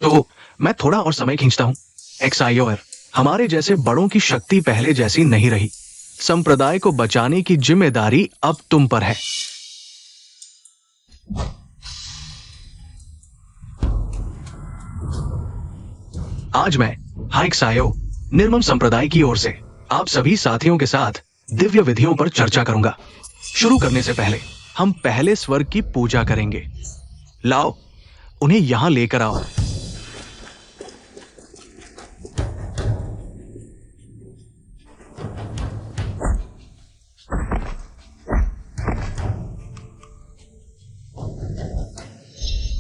तो मैं थोड़ा और समय खींचता हूं। एक्सायोर, हमारे जैसे बड़ों की शक्ति पहले जैसी नहीं रही। संप्रदाय को बचाने की जिम्मेदारी अब तुम पर है। आज मैं हाइक सायो निर्मम संप्रदाय की ओर से आप सभी साथियों के साथ दिव्य विधियों पर चर्चा करूंगा। शुरू करने से पहले हम पहले स्वर्ग की पूजा करेंगे। लाओ, उन्हें यहां लेकर आओ।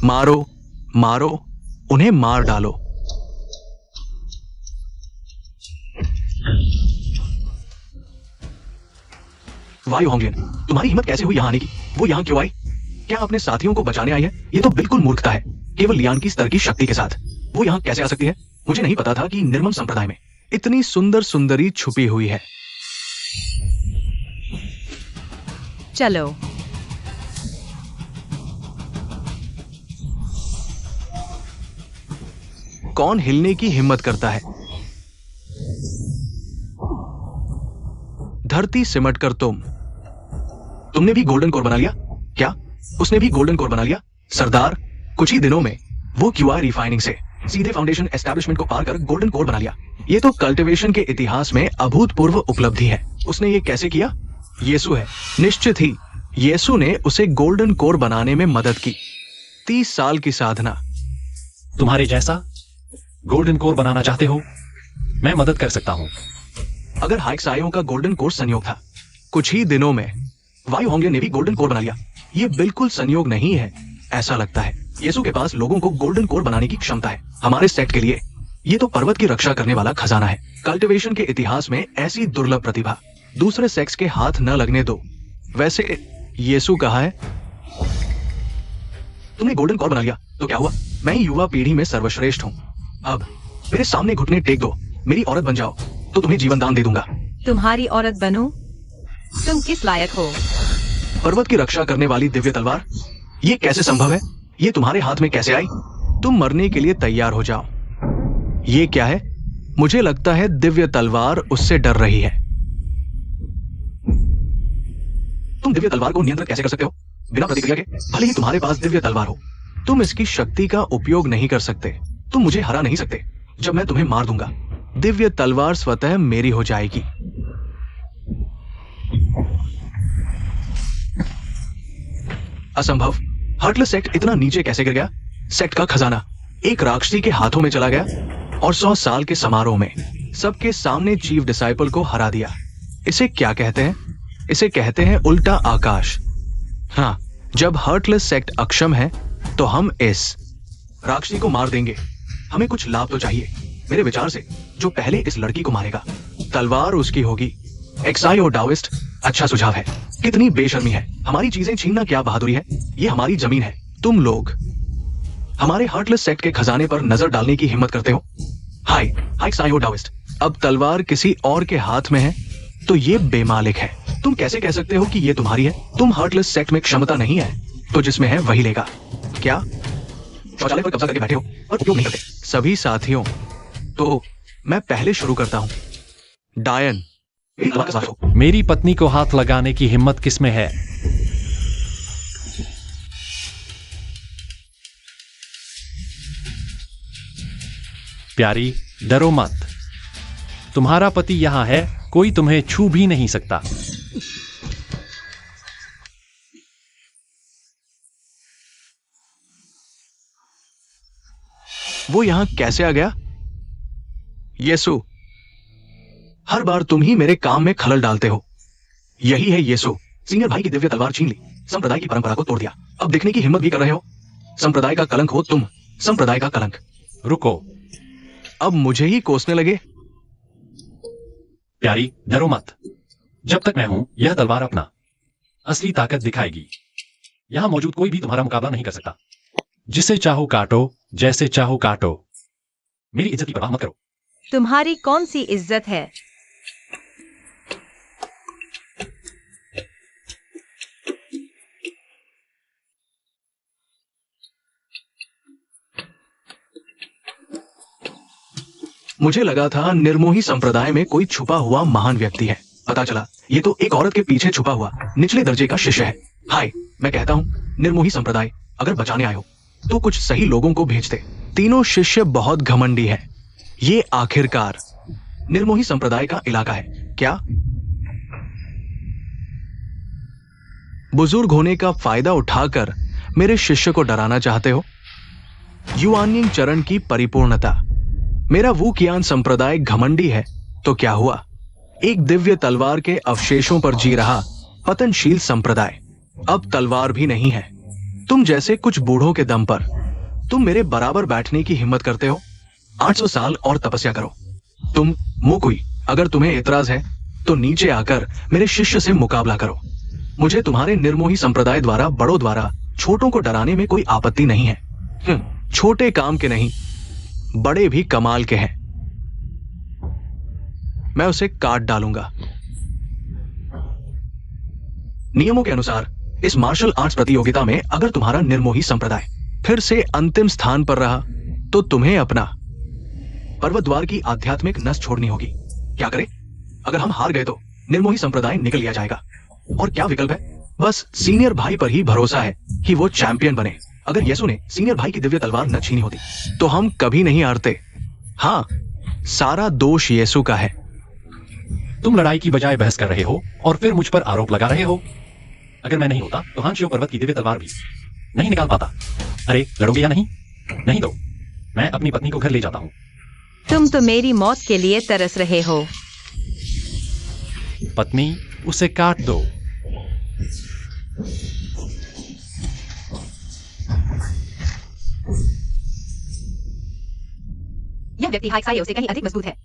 मारो, मारो, उन्हें मार डालो। वायु होंगियन, तुम्हारी हिम्मत कैसे हुई यहां आने की? वो यहां क्यों आई? क्या अपने साथियों को बचाने आई है? ये तो बिल्कुल मूर्खता है। केवल लियान की स्तर की शक्ति के साथ वो यहां कैसे आ सकती है? मुझे नहीं पता था कि निर्मम संप्रदाय में इतनी सुंदर सुंदरी छुपी हुई है। चलो। कौन हिलने की हिम्मत करता है? धरती सिमट कर तुमने भी गोल्डन कोर बना लिया क्या? उसने भी गोल्डन कोर बना लिया? सरदार, कुछ ही दिनों में वो क्यूआई रिफाइनिंग से सीधे फाउंडेशन एस्टैब्लिशमेंट को पार कर गोल्डन कोर बना लिया। ये तो कल्टीवेशन के इतिहास में अभूतपूर्व उपलब्धि है। उसने ये कैसे किया? यीशु है। निश्चित ही यीशु ने उसे गोल्डन कोर बनाने में मदद की। 30 साल की साधना। तुम्हारे जैसा गोल्डन कोर बनाना चाहते हो? मैं मदद कर सकता हूं। अगर हाइक सायों का गोल्डन कोर संयोग था, कुछ ही दिनों में वायु होंगे ने भी गोल्डन कोर बना लिया। ये बिल्कुल संयोग नहीं है, ऐसा लगता है यीशु के पास लोगों को गोल्डन कोर बनाने की क्षमता है। हमारे सेट के लिए ये तो पर्वत की रक्षा करने वाला खजाना है। कल्टीवेशन के इतिहास में ऐसी दुर्लभ प्रतिभा दूसरे सेक्स के हाथ न लगने दो। वैसे यीशु कहा है, तुमने गोल्डन कोर बना लिया तो क्या हुआ? मैं ही युवा पीढ़ी में सर्वश्रेष्ठ हूं। अब मेरे सामने घुटने टेक दो, मेरी औरत बन जाओ तो तुम्हें जीवन दान दे दूंगा। तुम्हारी औरत बनूं? तुम किस लायक हो? पर्वत की रक्षा करने वाली दिव्य तलवार, ये कैसे संभव है? ये तुम्हारे हाथ में कैसे आई? तुम मरने के लिए तैयार हो जाओ। ये क्या है? मुझे लगता है दिव्य तलवार उससे डर रही है। तुम दिव्य तलवार को नियंत्रित कैसे कर सकते हो बिना प्रतिक्रिया के? भले ही तुम्हारे पास दिव्य तलवार हो, तुम इसकी शक्ति का उपयोग नहीं कर सकते। तुम मुझे हरा नहीं सकते जब मैं तुम्हें मार दूंगा। दिव्य तलवार स्वतः मेरी हो जाएगी। असंभव। हार्टलेस सेक्ट इतना नीचे कैसे गिर गया? सेक्ट का खजाना एक राक्षसी के हाथों में चला गया और 100 साल के समारोह में सबके सामने चीफ डिसाइपल को हरा दिया। इसे क्या कहते हैं? इसे कहते हैं उल्टा आकाश। हाँ, जब हार्टलेस सेक्ट अक्षम है तो हम इस राक्षसी को मार देंगे। हमें कुछ लाभ तो चाहिए। मेरे विचार से जो पहले इस लड़की को मारेगा तलवार उसकी होगी। एक्साइओ डाओइस्ट, अच्छा सुझाव है। कितनी बेशर्मी है। हमारी चीजें छीनना क्या बहादुरी है? ये हमारी जमीन है। तुम लोग हमारे हार्टलेस सेक्ट के खजाने पर नजर डालने की हिम्मत करते हो? हाय एक्साइओ डाओइस्ट, अब तलवार किसी और के हाथ में है तो ये बेमालिक है। तुम कैसे कह सकते हो कि ये तुम्हारी है? तुम हार्टलेस सेक्ट में क्षमता नहीं है तो जिसमें है वही लेगा। क्या शौचालय पर कब्जा करके बैठे हो और उपयोग नहीं करते? सभी साथियों, तो मैं पहले शुरू करता हूं। डायन, मेरी तलवार के साथ हो। मेरी पत्नी को हाथ लगाने की हिम्मत किसमें है? प्यारी, डरो मत। तुम्हारा पति यहां है, कोई तुम्हें छू भी नहीं सकता। वो यहां कैसे आ गया? यीशु, हर बार तुम ही मेरे काम में खलल डालते हो। यही है यीशु। सीनियर भाई की दिव्य तलवार छीन ली, संप्रदाय की परंपरा को तोड़ दिया। अब दिखने की हिम्मत भी कर रहे हो। संप्रदाय का कलंक हो तुम, संप्रदाय का कलंक। रुको। अब मुझे ही कोसने लगे। प्यारी, डरो मत। जब तक मैं हूं, यह तलवार अपना असली ताकत दिखाएगी। यहां मौजूद कोई भी तुम्हारा मुकाबला नहीं कर सकता। जिसे चाहो काटो, जैसे चाहो काटो। मेरी इज्जत की परवाह मत करो। तुम्हारी कौन सी इज्जत है? मुझे लगा था निर्मोही संप्रदाय में कोई छुपा हुआ महान व्यक्ति है। पता चला ये तो एक औरत के पीछे छुपा हुआ निचले दर्जे का शिष्य है। हाय, मैं कहता हूँ निर्मोही संप्रदाय, अगर बचाने आए हो तो कुछ सही लोगों को भेजते। तीनों शिष्य बहुत घमंडी है। ये आखिरकार निर्मोही संप्रदाय का इलाका है क्या? बुजुर्ग होने का फायदा उठाकर मेरे शिष्य को डराना चाहते हो? युआनिंग चरण की परिपूर्णता। मेरा वुकियान संप्रदाय घमंडी है तो क्या हुआ? एक दिव्य तलवार के अवशेषों पर जी रहा पतनशील संप्रदाय अब तलवार भी नहीं है। तुम जैसे कुछ बूढ़ों के दम पर तुम मेरे बराबर बैठने की हिम्मत करते हो? 800 साल और तपस्या करो। तुम मोकुई, अगर तुम्हें एतराज है तो नीचे आकर मेरे शिष्य से मुकाबला करो। मुझे तुम्हारे निर्मोही संप्रदाय द्वारा बड़ों द्वारा छोटों को डराने में कोई आपत्ति नहीं है। छोटे काम के नहीं, बड़े भी कमाल के हैं। मैं उसे काट डालूंगा। नियमों के अनुसार इस मार्शल आर्ट्स प्रतियोगिता में अगर तुम्हारा निर्मोही संप्रदाय फिर से अंतिम स्थान पर रहा तो तुम्हें अपना पर्वत द्वार की आध्यात्मिक नस छोड़नी होगी। क्या करें? अगर हम हार गए तो निर्मोही संप्रदाय निकल लिया जाएगा। और क्या विकल्प है? बस सीनियर भाई पर ही भरोसा है कि वो चैंपियन बने। अगर येसु ने सीनियर भाई की दिव्य तलवार न छीनी होती तो हम कभी नहीं हारते। हाँ, सारा दोष येसु का है। तुम लड़ाई की बजाय बहस कर रहे हो और फिर मुझ पर आरोप लगा रहे हो। अगर मैं नहीं होता तो हांशियो पर्वत की दिव्य तलवार भी नहीं निकाल पाता। अरे लड़ोगे या नहीं? नहीं तो मैं अपनी पत्नी को घर ले जाता हूँ। तुम तो मेरी मौत के लिए तरस रहे हो। पत्नी, उसे काट दो। यह व्यक्ति हाइक्साइयो से कहीं अधिक मजबूत है।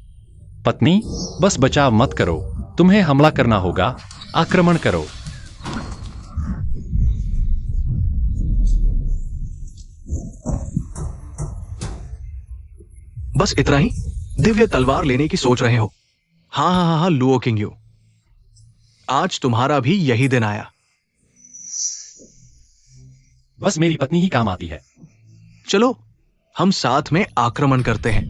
पत्नी, बस बचाव मत करो। तुम्हें हमला करना होगा। आक्रमण करो। बस इतना ही? दिव्य तलवार लेने की सोच रहे हो? हाँ हाँ हाँ हाँ, लुओ किंग्यू, आज तुम्हारा भी यही दिन आया। बस मेरी पत्नी ही काम आती है। चलो हम साथ में आक्रमण करते हैं।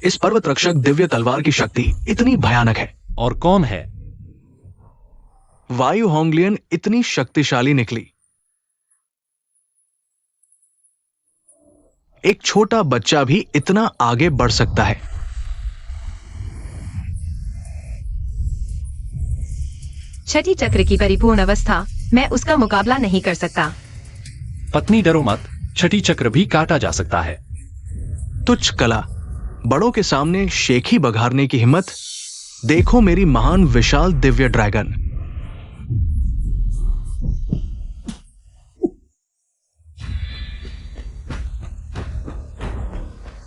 इस पर्वत रक्षक दिव्य तलवार की शक्ति इतनी भयानक है। और कौन है? वायु होंगलियन इतनी शक्तिशाली निकली। एक छोटा बच्चा भी इतना आगे बढ़ सकता है। छठी चक्र की परिपूर्ण अवस्था, मैं उसका मुकाबला नहीं कर सकता। पत्नी डरो मत, छठी चक्र भी काटा जा सकता है। तुच्छ कला, बड़ों के सामने शेखी बघारने की हिम्मत। देखो मेरी महान विशाल दिव्य ड्रैगन।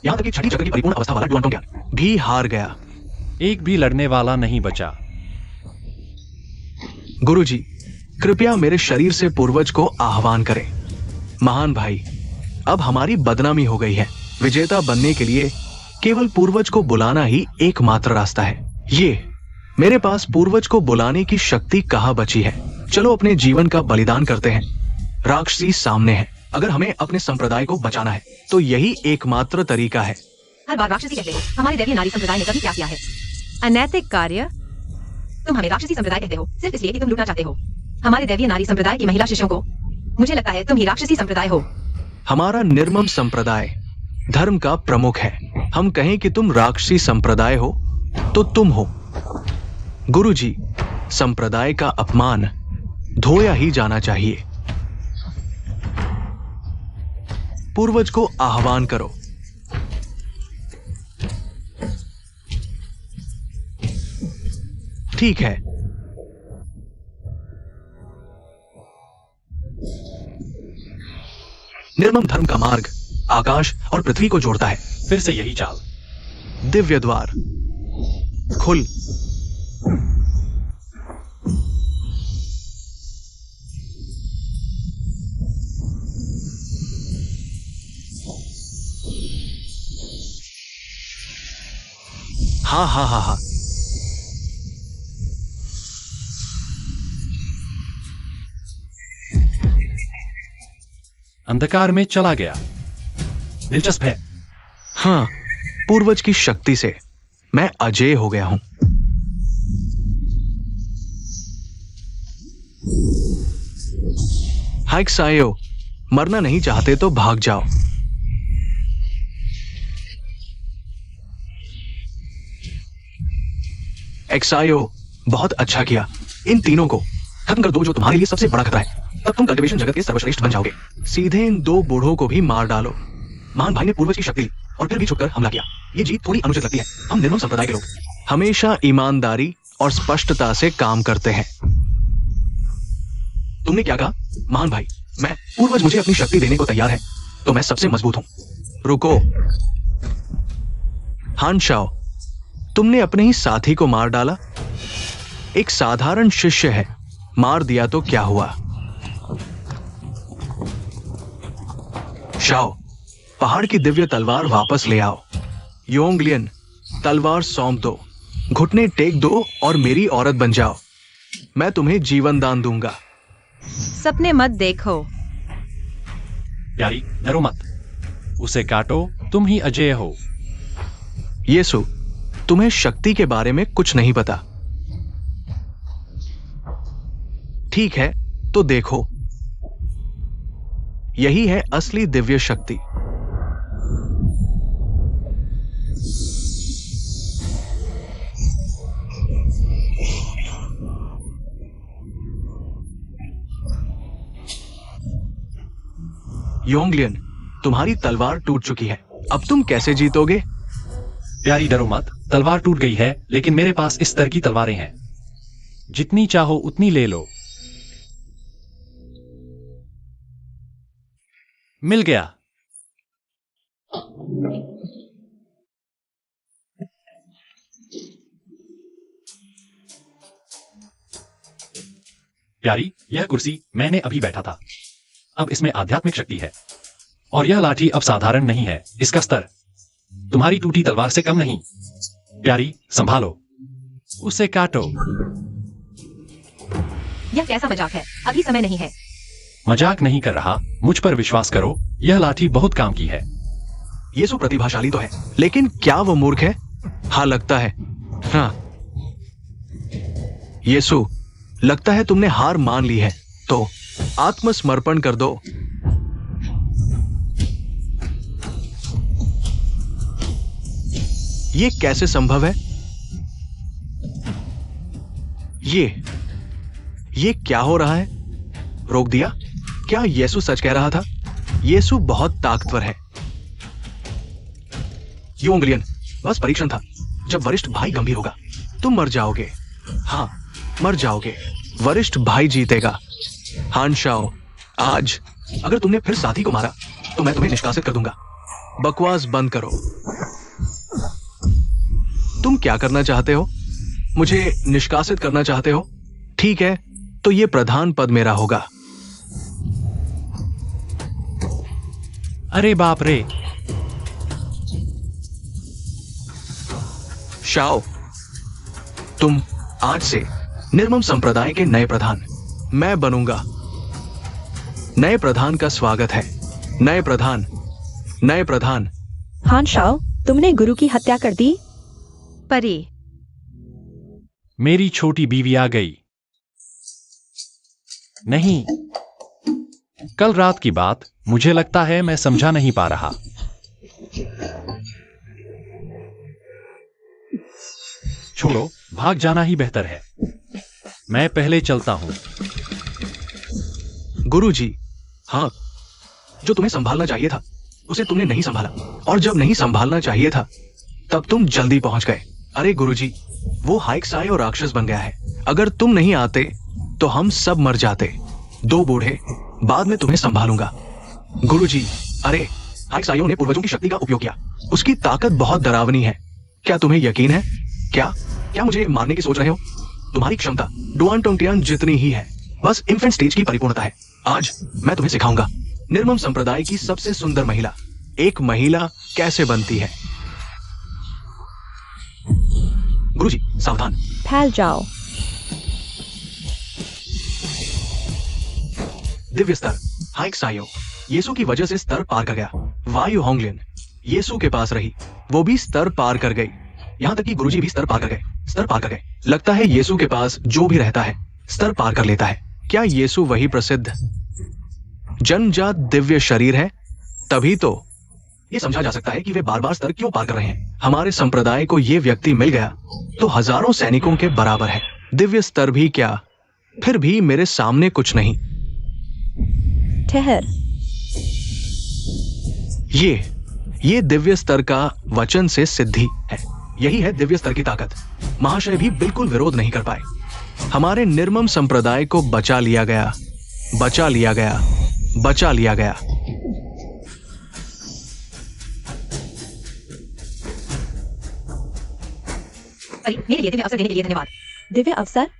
यहां तक कि छठी चक्र की परिपूर्ण अवस्था वाला डुआन टोंग भी हार गया। एक भी लड़ने वाला नहीं बचा। गुरुजी, कृपया मेरे शरीर से पूर्वज को आह्वान करें। महान भाई, अब हमारी बदनामी हो गई है। विजेता बनने के लिए केवल पूर्वज को बुलाना ही एकमात्र रास्ता है। ये मेरे पास पूर्वज को बुलाने की शक्ति कहां बची है? चलो अपने जीवन का बलिदान करते हैं। राक्षसी सामने है। अगर हमें अपने संप्रदाय को बचाना है तो यही एकमात्र तरीका है। हर बार राक्षसी कहते हो। हमारे दैवीय नारी संप्रदाय ने कभी क्या किया है? अनैतिक कार्य। तुम हमें राक्षसी संप्रदाय कहते हो सिर्फ इसलिए कि तुम लूटना चाहते हो हमारे दैवीय नारी संप्रदाय की महिला शिष्यों को। मुझे लगता है तुम ही राक्षसी संप्रदाय हो। हमारा निर्मम संप्रदाय धर्म का प्रमुख है। हम कहें कि तुम राक्षसी संप्रदाय हो तो तुम हो। गुरुजी, संप्रदाय का अपमान धोया ही जाना चाहिए। पूर्वज को आह्वान करो। ठीक है। निर्मम धर्म का मार्ग आकाश और पृथ्वी को जोड़ता है। फिर से यही चाल। दिव्य द्वार खुल। हाँ हाँ हाँ हाँ, अंधकार में चला गया। दिलचस्प है। हाँ, पूर्वज की शक्ति से मैं अजेय हो गया हूं। हाइक सायो, मरना नहीं चाहते तो भाग जाओ। एक्सायो, बहुत अच्छा किया। इन तीनों को खत्म कर दो जो तुम्हारे लिए सबसे बड़ा खतरा है। तब तुम कल्टीवेशन जगत के सर्वश्रेष्ठ बन जाओगे। सीधे इन दो बूढ़ों को भी मार डालो। महान भाई ने पूर्वज की शक्ति ली और फिर भी छुपकर हमला किया। ये जीत थोड़ी अनुचित लगती है। हम निर्मम संप्रदाय के लोग हमेशा ईमानदारी और स्पष्टता से काम करते हैं। तुमने क्या कहा? महान भाई, मैं पूर्वज मुझे अपनी शक्ति देने को तैयार है तो मैं सबसे मजबूत हूं। रुको। हान शाओ, तुमने अपने ही साथी को मार डाला। एक साधारण शिष्य है, मार दिया तो क्या हुआ? शाओ, पहाड़ की दिव्य तलवार वापस ले आओ। योंगलियन, तलवार सौंप दो, घुटने टेक दो और मेरी औरत बन जाओ। मैं तुम्हें जीवन दान दूंगा। सपने मत देखो। प्यारी, डरो मत, उसे काटो, तुम ही अजेय हो। येसु, तुम्हें शक्ति के बारे में कुछ नहीं पता। ठीक है, तो देखो, यही है असली दिव्य शक्ति। योंगलियन, तुम्हारी तलवार टूट चुकी है, अब तुम कैसे जीतोगे? प्यारी, डरो मत, तलवार टूट गई है लेकिन मेरे पास इस तरह की तलवारें हैं, जितनी चाहो उतनी ले लो। मिल गया। प्यारी, यह कुर्सी मैंने अभी बैठा था। अब इसमें आध्यात्मिक शक्ति है और यह लाठी अब साधारण नहीं है। इसका स्तर तुम्हारी टूटी तलवार से कम नहीं। प्यारी, संभालो, उसे काटो। यह कैसा मजाक है? अभी समय नहीं है। मजाक नहीं कर रहा, मुझ पर विश्वास करो, यह लाठी बहुत काम की है। येसु प्रतिभाशाली तो है, लेकिन क्या वो मूर्ख है? हाँ, लगता है। हाँ येसु, लगता है तुमने हार मान ली है, तो आत्मसमर्पण कर दो। ये कैसे संभव है? ये क्या हो रहा है? रोक दिया? क्या येसु सच कह रहा था? येसु बहुत ताकतवर है। योंगलियन, बस परीक्षण था। जब वरिष्ठ भाई गंभीर होगा, तुम मर जाओगे। हाँ, मर जाओगे। वरिष्ठ भाई जीतेगा। हान शाओ, आज अगर तुमने फिर साथी को मारा तो मैं तुम्हें निष्कासित कर दूंगा। बकवास बंद करो। तुम क्या करना चाहते हो? मुझे निष्कासित करना चाहते हो? ठीक है, तो ये प्रधान पद मेरा होगा। अरे बाप रे! शाओ, तुम आज से निर्मम संप्रदाय के नए प्रधान। मैं बनूंगा। नए प्रधान का स्वागत है। नए प्रधान, नए प्रधान। हान शाओ, तुमने गुरु की हत्या कर दी। परी, मेरी छोटी बीवी आ गई। नहीं, कल रात की बात, मुझे लगता है मैं समझा नहीं पा रहा। छोड़ो, भाग जाना ही बेहतर है। मैं पहले चलता हूं। गुरुजी, हाँ, जो तुम्हें संभालना चाहिए था उसे तुमने नहीं संभाला, और जब नहीं संभालना चाहिए था तब तुम जल्दी पहुंच गए। अरे गुरुजी, वो हाइक सायो राक्षस बन गया है। अगर तुम नहीं आते तो हम सब मर जाते। दो बूढ़े, बाद में तुम्हें संभालूंगा। गुरुजी, अरे हाइक सायो ने पूर्वजों की शक्ति का उपयोग किया। उसकी ताकत बहुत डरावनी है। क्या तुम्हें यकीन है? क्या मुझे मारने की सोच रहे हो? तुम्हारी क्षमता डुआन टोंगटियान जितनी ही है, बस इन्फेंट स्टेज की परिपूर्णता है। आज मैं तुम्हें सिखाऊंगा निर्मम संप्रदाय की सबसे सुंदर महिला, एक महिला कैसे बनती है। गुरुजी, सावधान। फैल जाओ। दिव्य स्तर, हाइक सायो, येसु की वजह से स्तर पार कर गया। वायु होंगलियन, येसु के पास रही, वो भी स्तर पार कर गई। यहां तक कि गुरुजी भी स्तर पार कर गए। लगता है येसु के पास जो भी रहता है स्तर पार कर लेता है। क्या येसु वही प्रसिद्ध जन्मजात दिव्य शरीर है, तभी तो ये समझा जा सकता है कि वे बार बार स्तर क्यों पार कर रहे हैं। हमारे संप्रदाय को ये व्यक्ति मिल गया तो हजारों सैनिकों के बराबर है। दिव्य स्तर भी क्या, फिर भी मेरे सामने कुछ नहीं। ठहर। ये दिव्य स्तर का वचन से सिद्धि है। यही है दिव्य स्तर की ताकत। महाशय भी बिल्कुल विरोध नहीं कर पाए। हमारे निर्मम संप्रदाय को बचा लिया गया, बचा लिया गया, बचा लिया गया। परी, मेरे लिए दिव्य अवसर देने के लिए धन्यवाद। दिव्य अवसर?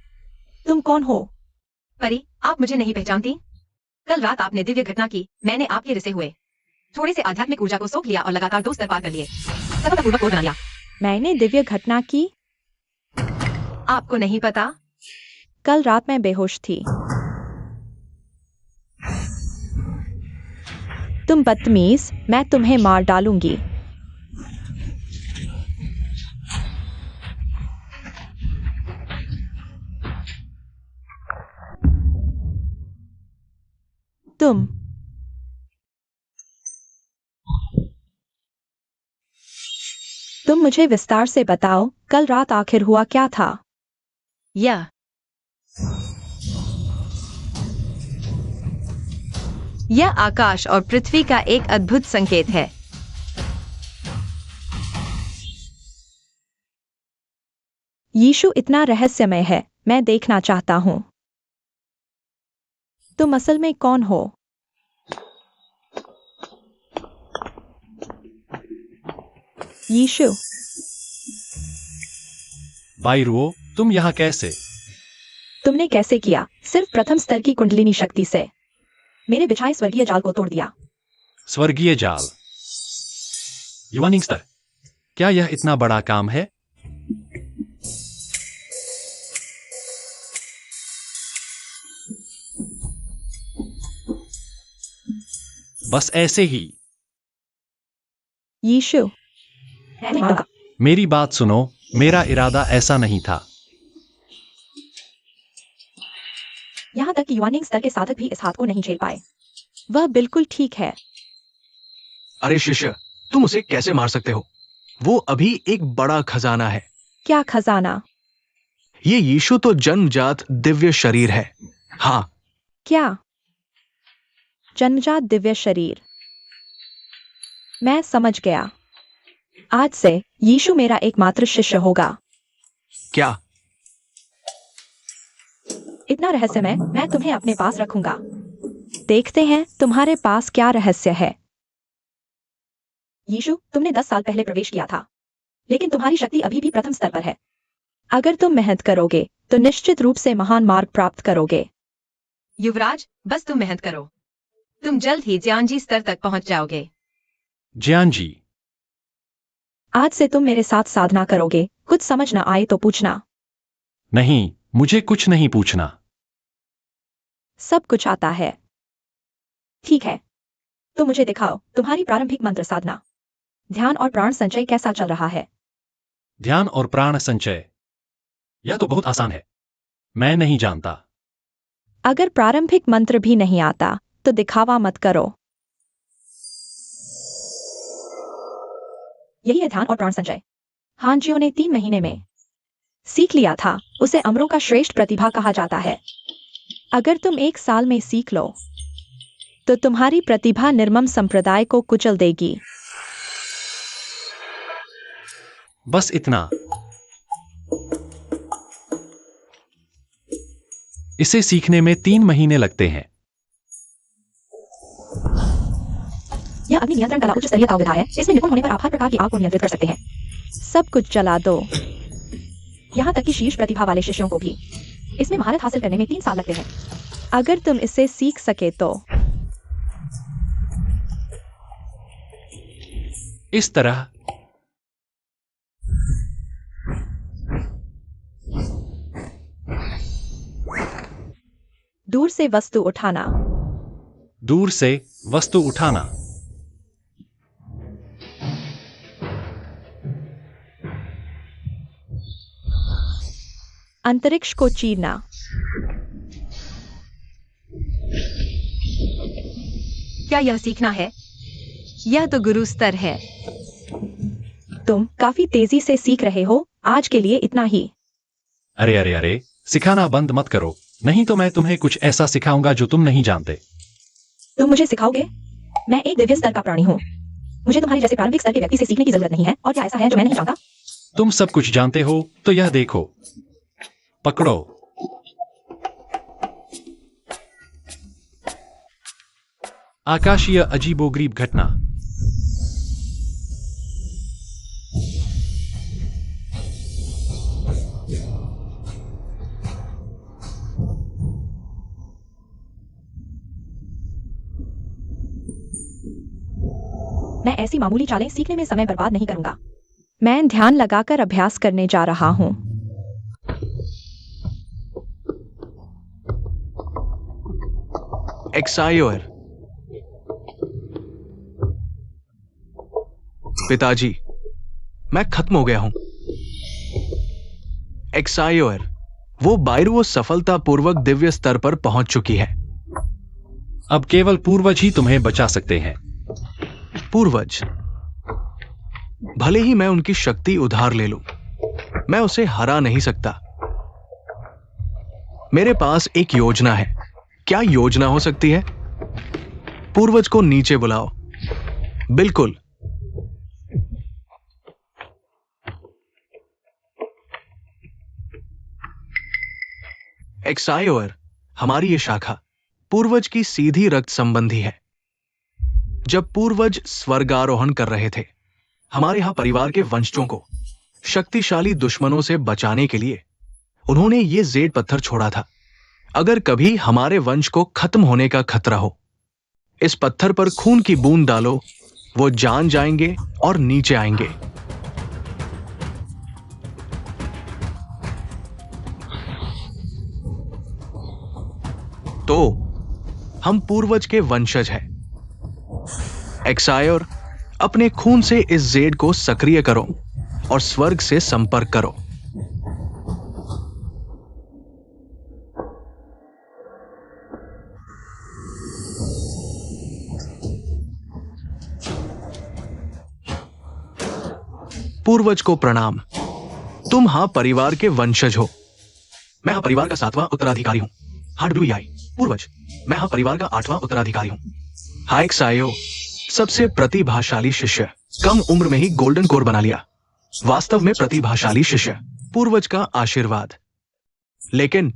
तुम कौन हो? परी, आप मुझे नहीं पहचानती? कल रात आपने दिव्य घटना की, मैंने आपके रिसे हुए थोड़े से आध्यात्मिक ऊर्जा को सोख लिया और लगातार 2 स्तर पार कर लिए, सफलतापूर्वक कोड बना लिया। मैंने दिव्य घटना की? आपको नहीं पता? कल रात मैं बेहोश थी। तुम बदतमीज, मैं तुम्हें मार डालूंगी। तुम मुझे विस्तार से बताओ, कल रात आखिर हुआ क्या था? यह आकाश और पृथ्वी का एक अद्भुत संकेत है। यीशु इतना रहस्यमय है, मैं देखना चाहता हूं। तुम असल में कौन हो? यीशु। भाई रुओ, तुम यहाँ कैसे? तुमने कैसे किया? सिर्फ प्रथम स्तर की कुंडलिनी शक्ति से। मेरे बिछाए स्वर्गीय जाल को तोड़ दिया। स्वर्गीय जाल? युवानिंग स्तर? क्या यह इतना बड़ा काम है? बस ऐसे ही। यीशु। मेरी बात सुनो, मेरा इरादा ऐसा नहीं था। यहाँ तक कि युवानिंग स्तर के साधक भी इस हाथ को नहीं झेल पाए। वह बिल्कुल ठीक है। अरे शिष्य, तुम उसे कैसे मार सकते हो? वो अभी एक बड़ा खजाना है। क्या खजाना? ये यीशु तो जन्मजात दिव्य शरीर है। हाँ। क्या? जन्मजात दिव्य शरीर? मैं समझ गया। आज से यीशु मेरा एकमात्र शिष्य होगा। क्या? इतना रहस्यमय, मैं तुम्हें अपने पास रखूंगा। देखते हैं तुम्हारे पास क्या रहस्य है। यीशु, तुमने 10 साल पहले प्रवेश किया था, लेकिन तुम्हारी शक्ति अभी भी प्रथम स्तर पर है। अगर तुम मेहनत करोगे तो निश्चित रूप से महान मार्ग प्राप्त करोगे। युवराज, बस तुम मेहनत करो, तुम जल्द ही ज्ञानजी स्तर तक पहुंच जाओगे। ज्ञानजी? आज से तुम मेरे साथ साधना करोगे। कुछ समझ न आए तो पूछना। नहीं, मुझे कुछ नहीं पूछना। सब कुछ आता है। ठीक है, तो मुझे दिखाओ तुम्हारी प्रारंभिक मंत्र साधना। ध्यान और प्राण संचय कैसा चल रहा है? ध्यान और प्राण संचय? यह तो बहुत आसान है, मैं नहीं जानता। अगर प्रारंभिक मंत्र भी नहीं आता तो दिखावा मत करो। यही है ध्यान और प्राण संचय। हांजियों ने 3 महीने में सीख लिया था। उसे अमरों का श्रेष्ठ प्रतिभा कहा जाता है। अगर तुम 1 साल में सीख लो तो तुम्हारी प्रतिभा निर्मम संप्रदाय को कुचल देगी। बस इतना? इसे सीखने में 3 महीने लगते हैं। यह अग्नि नियंत्रण कला उच्च स्तरीय ताव विधा है। इसमें निपुण होने पर आप हर प्रकार की आग को नियंत्रित कर सकते हैं। सब कुछ जला दो, यहाँ तक कि शीर्ष प्रतिभा वाले शिष्यों को भी। इसमें महारत हासिल करने में 3 साल लगते हैं। अगर तुम इसे सीख सके तो। इस तरह? दूर से वस्तु उठाना। दूर से वस्तु उठाना? अंतरिक्ष को चीरना। क्या यह सीखना है? यह तो गुरु स्तर है। तुम काफी तेजी से सीख रहे हो। आज के लिए इतना ही। अरे अरे अरे, सिखाना बंद मत करो, नहीं तो मैं तुम्हें कुछ ऐसा सिखाऊंगा जो तुम नहीं जानते। तुम मुझे सिखाओगे? मैं एक दिव्य स्तर का प्राणी हूँ। मुझे तुम्हारे जैसे प्रारंभिक स्तर के व्यक्ति से सीखने की जरूरत नहीं है। और क्या ऐसा है जो मैं नहीं जानता? तुम सब कुछ जानते हो तो यह देखो, पकड़ो। आकाशीय अजीबोगरीब घटना। मैं ऐसी मामूली चालें सीखने में समय बर्बाद नहीं करूंगा। मैं ध्यान लगाकर अभ्यास करने जा रहा हूँ। एक्सायोर। पिताजी, मैं खत्म हो गया हूं। एक्सायोर, वो बायरुओ सफलतापूर्वक दिव्य स्तर पर पहुंच चुकी है। अब केवल पूर्वज ही तुम्हें बचा सकते हैं। पूर्वज? भले ही मैं उनकी शक्ति उधार ले लूं, मैं उसे हरा नहीं सकता। मेरे पास एक योजना है। क्या योजना हो सकती है? पूर्वज को नीचे बुलाओ। बिल्कुल। एक्सायोर, हमारी ये शाखा पूर्वज की सीधी रक्त संबंधी है। जब पूर्वज स्वर्गारोहण कर रहे थे, हमारे यहां परिवार के वंशजों को शक्तिशाली दुश्मनों से बचाने के लिए उन्होंने ये जेड पत्थर छोड़ा था। अगर कभी हमारे वंश को खत्म होने का खतरा हो, इस पत्थर पर खून की बूंद डालो, वो जान जाएंगे और नीचे आएंगे। तो हम पूर्वज के वंशज हैं। एक्सायोर, अपने खून से इस जेड को सक्रिय करो और स्वर्ग से संपर्क करो। पूर्वज को प्रणाम। तुम हाँ परिवार के वंशज हो। मैं हाँ परिवार का 7वां उत्तराधिकारी हूं। हाँ डब्ल्यूआई। पूर्वज, मैं हाँ परिवार का 8वां उत्तराधिकारी हूं। हाय एक्सायो, सबसे प्रतिभाशाली शिष्य, कम उम्र में ही गोल्डन कोर बना लिया। वास्तव में प्रतिभाशाली शिष्य, पूर्वज का आशीर्वाद। लेकिन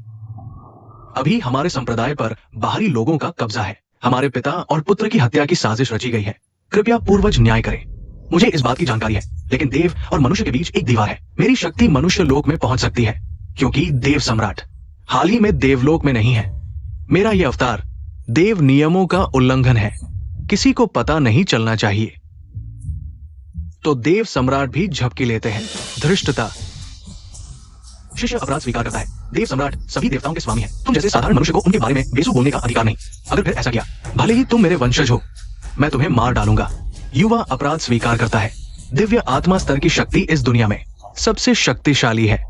अभी हमारे संप्रदाय पर बाहरी लोगों का कब्जा है। हमारे पिता और पुत्र की हत्या की साजिश रची गई है। कृपया पूर्वज न्याय करें। मुझे इस बात की जानकारी है, लेकिन देव और मनुष्य के बीच एक दीवार है। मेरी शक्ति मनुष्य लोक में पहुंच सकती है, क्योंकि देव सम्राट हाल ही में देवलोक में नहीं है। मेरा यह अवतार देव नियमों का उल्लंघन है, किसी को पता नहीं चलना चाहिए। तो देव सम्राट भी झपकी लेते हैं। धृष्टता। शिष्य अपराध स्वीकार करता है। देव सम्राट सभी देवताओं के स्वामी है। तुम जैसे साधारण मनुष्य को उनके बारे में बेसु बोलने का अधिकार नहीं। अगर फिर ऐसा किया, भले ही तुम मेरे वंशज हो, मैं तुम्हें मार डालूंगा। युवा अपराध स्वीकार करता है। दिव्य आत्मा स्तर की शक्ति इस दुनिया में सबसे शक्तिशाली है,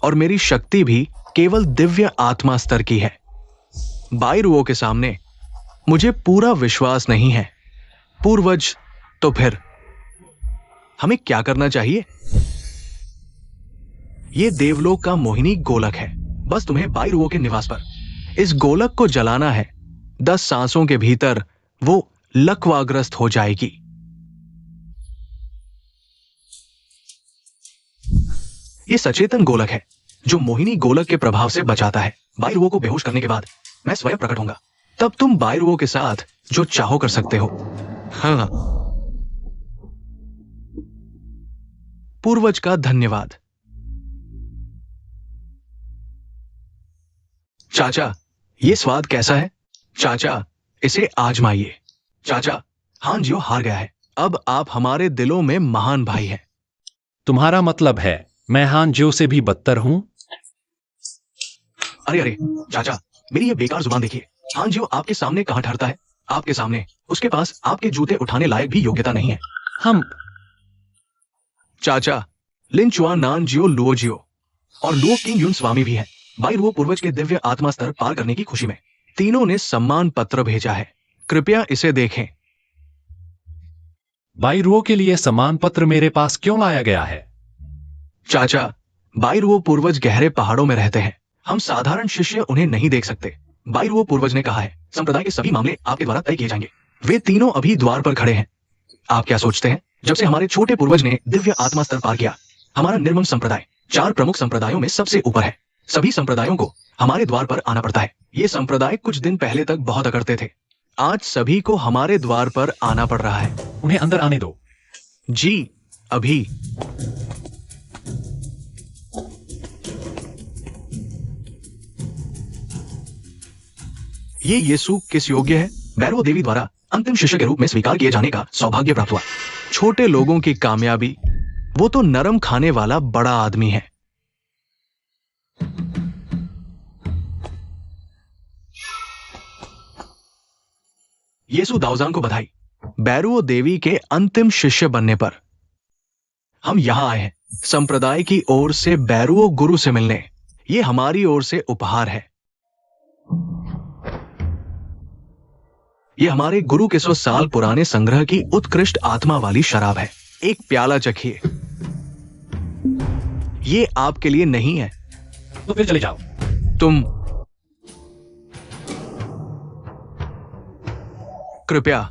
और मेरी शक्ति भी केवल दिव्य आत्मा स्तर की है। बायरुओं के सामने मुझे पूरा विश्वास नहीं है। पूर्वज, तो फिर हमें क्या करना चाहिए? यह देवलोक का मोहिनी गोलक है। बस तुम्हें बायरुओं के निवास पर इस गोलक को जलाना है। 10 सांसों के भीतर वो लकवाग्रस्त हो जाएगी। यह सचेतन गोलक है जो मोहिनी गोलक के प्रभाव से बचाता है। बायरुओं को बेहोश करने के बाद मैं स्वयं प्रकट होऊंगा। तब तुम बायरुओं के साथ जो चाहो कर सकते हो। हाँ। पूर्वज का धन्यवाद। चाचा, ये स्वाद कैसा है? चाचा, इसे आजमाइए। चाचा, हान जियो हार गया है। अब आप हमारे दिलों में महान भाई हैं। तुम्हारा मतलब है मैं हान ज्यो से भी बदतर हूं? अरे अरे चाचा, मेरी ये बेकार जुबान देखिए। हान जियो आपके सामने कहां ठहरता है? आपके सामने। उसके पास आपके जूते उठाने लायक भी योग्यता नहीं है। हम चाचा, लिन चुआ नान जियो लुओ जियो और लुओ किंग यून स्वामी भी हैं। बायरुओ पूर्वज के दिव्य आत्मा स्तर पार करने की खुशी में तीनों ने सम्मान पत्र भेजा है। कृपया इसे देखें। बाईरुओ के लिए सम्मान पत्र मेरे पास क्यों लाया गया है? चाचा, बाईरुओ पूर्वज गहरे पहाड़ों में रहते हैं। हम साधारण शिष्य उन्हें नहीं देख सकते। बाईरुओ पूर्वज ने कहा है, संप्रदाय के सभी मामले आपके द्वारा तय किए जाएंगे। वे तीनों अभी द्वार पर खड़े हैं। आप क्या सोचते हैं? जब से हमारे छोटे पूर्वज ने दिव्य आत्मा स्तर पार किया, हमारा निर्मम संप्रदाय 4 प्रमुख संप्रदायों में सबसे ऊपर है। सभी संप्रदायों को हमारे द्वार पर आना पड़ता है। ये संप्रदाय कुछ दिन पहले तक बहुत अकड़ते थे। आज सभी को हमारे द्वार पर आना पड़ रहा है। उन्हें अंदर आने दो। जी, अभी। ये यीशु किस योग्य है? बैरो देवी द्वारा अंतिम शिष्य के रूप में स्वीकार किए जाने का सौभाग्य प्राप्त हुआ। छोटे लोगों की कामयाबी, वो तो नरम खाने वाला बड़ा आदमी है। यीशु दाऊजान को बधाई, बैरो देवी के अंतिम शिष्य बनने पर। हम यहां आए हैं संप्रदाय की ओर से बैरो गुरु से मिलने। ये हमारी ओर से उपहार है। ये हमारे गुरु के 100 साल पुराने संग्रह की उत्कृष्ट आत्मा वाली शराब है। एक प्याला चखिए। ये आपके लिए नहीं है। तो फिर चले जाओ। तुम कृपया।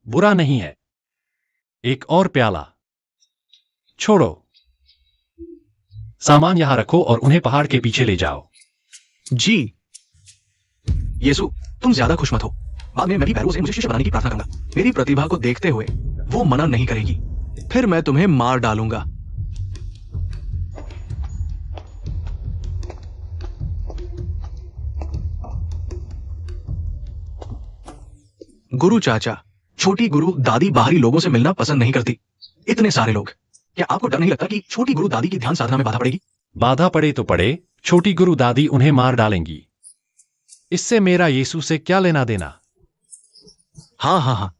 बुरा नहीं है। एक और प्याला। छोड़ो। सामान यहां रखो और उन्हें पहाड़ के पीछे ले जाओ। जी। यीशु, तुम ज्यादा खुश मत हो। बाद में मैं भी बैरो से मुझे शिष्य बनाने की प्रार्थना करूंगा। मेरी प्रतिभा को देखते हुए वो मना नहीं करेगी। फिर मैं तुम्हें मार डालूंगा। गुरु चाचा, छोटी गुरु दादी बाहरी लोगों से मिलना पसंद नहीं करती। इतने सारे लोग। क्या आपको डर नहीं लगता कि छोटी गुरु दादी की ध्यान साधना में बाधा पड़ेगी? बाधा पड़े तो पड़े, छोटी गुरु दादी उन्हें मार डालेंगी। इससे मेरा यीशु से क्या लेना देना? हाँ।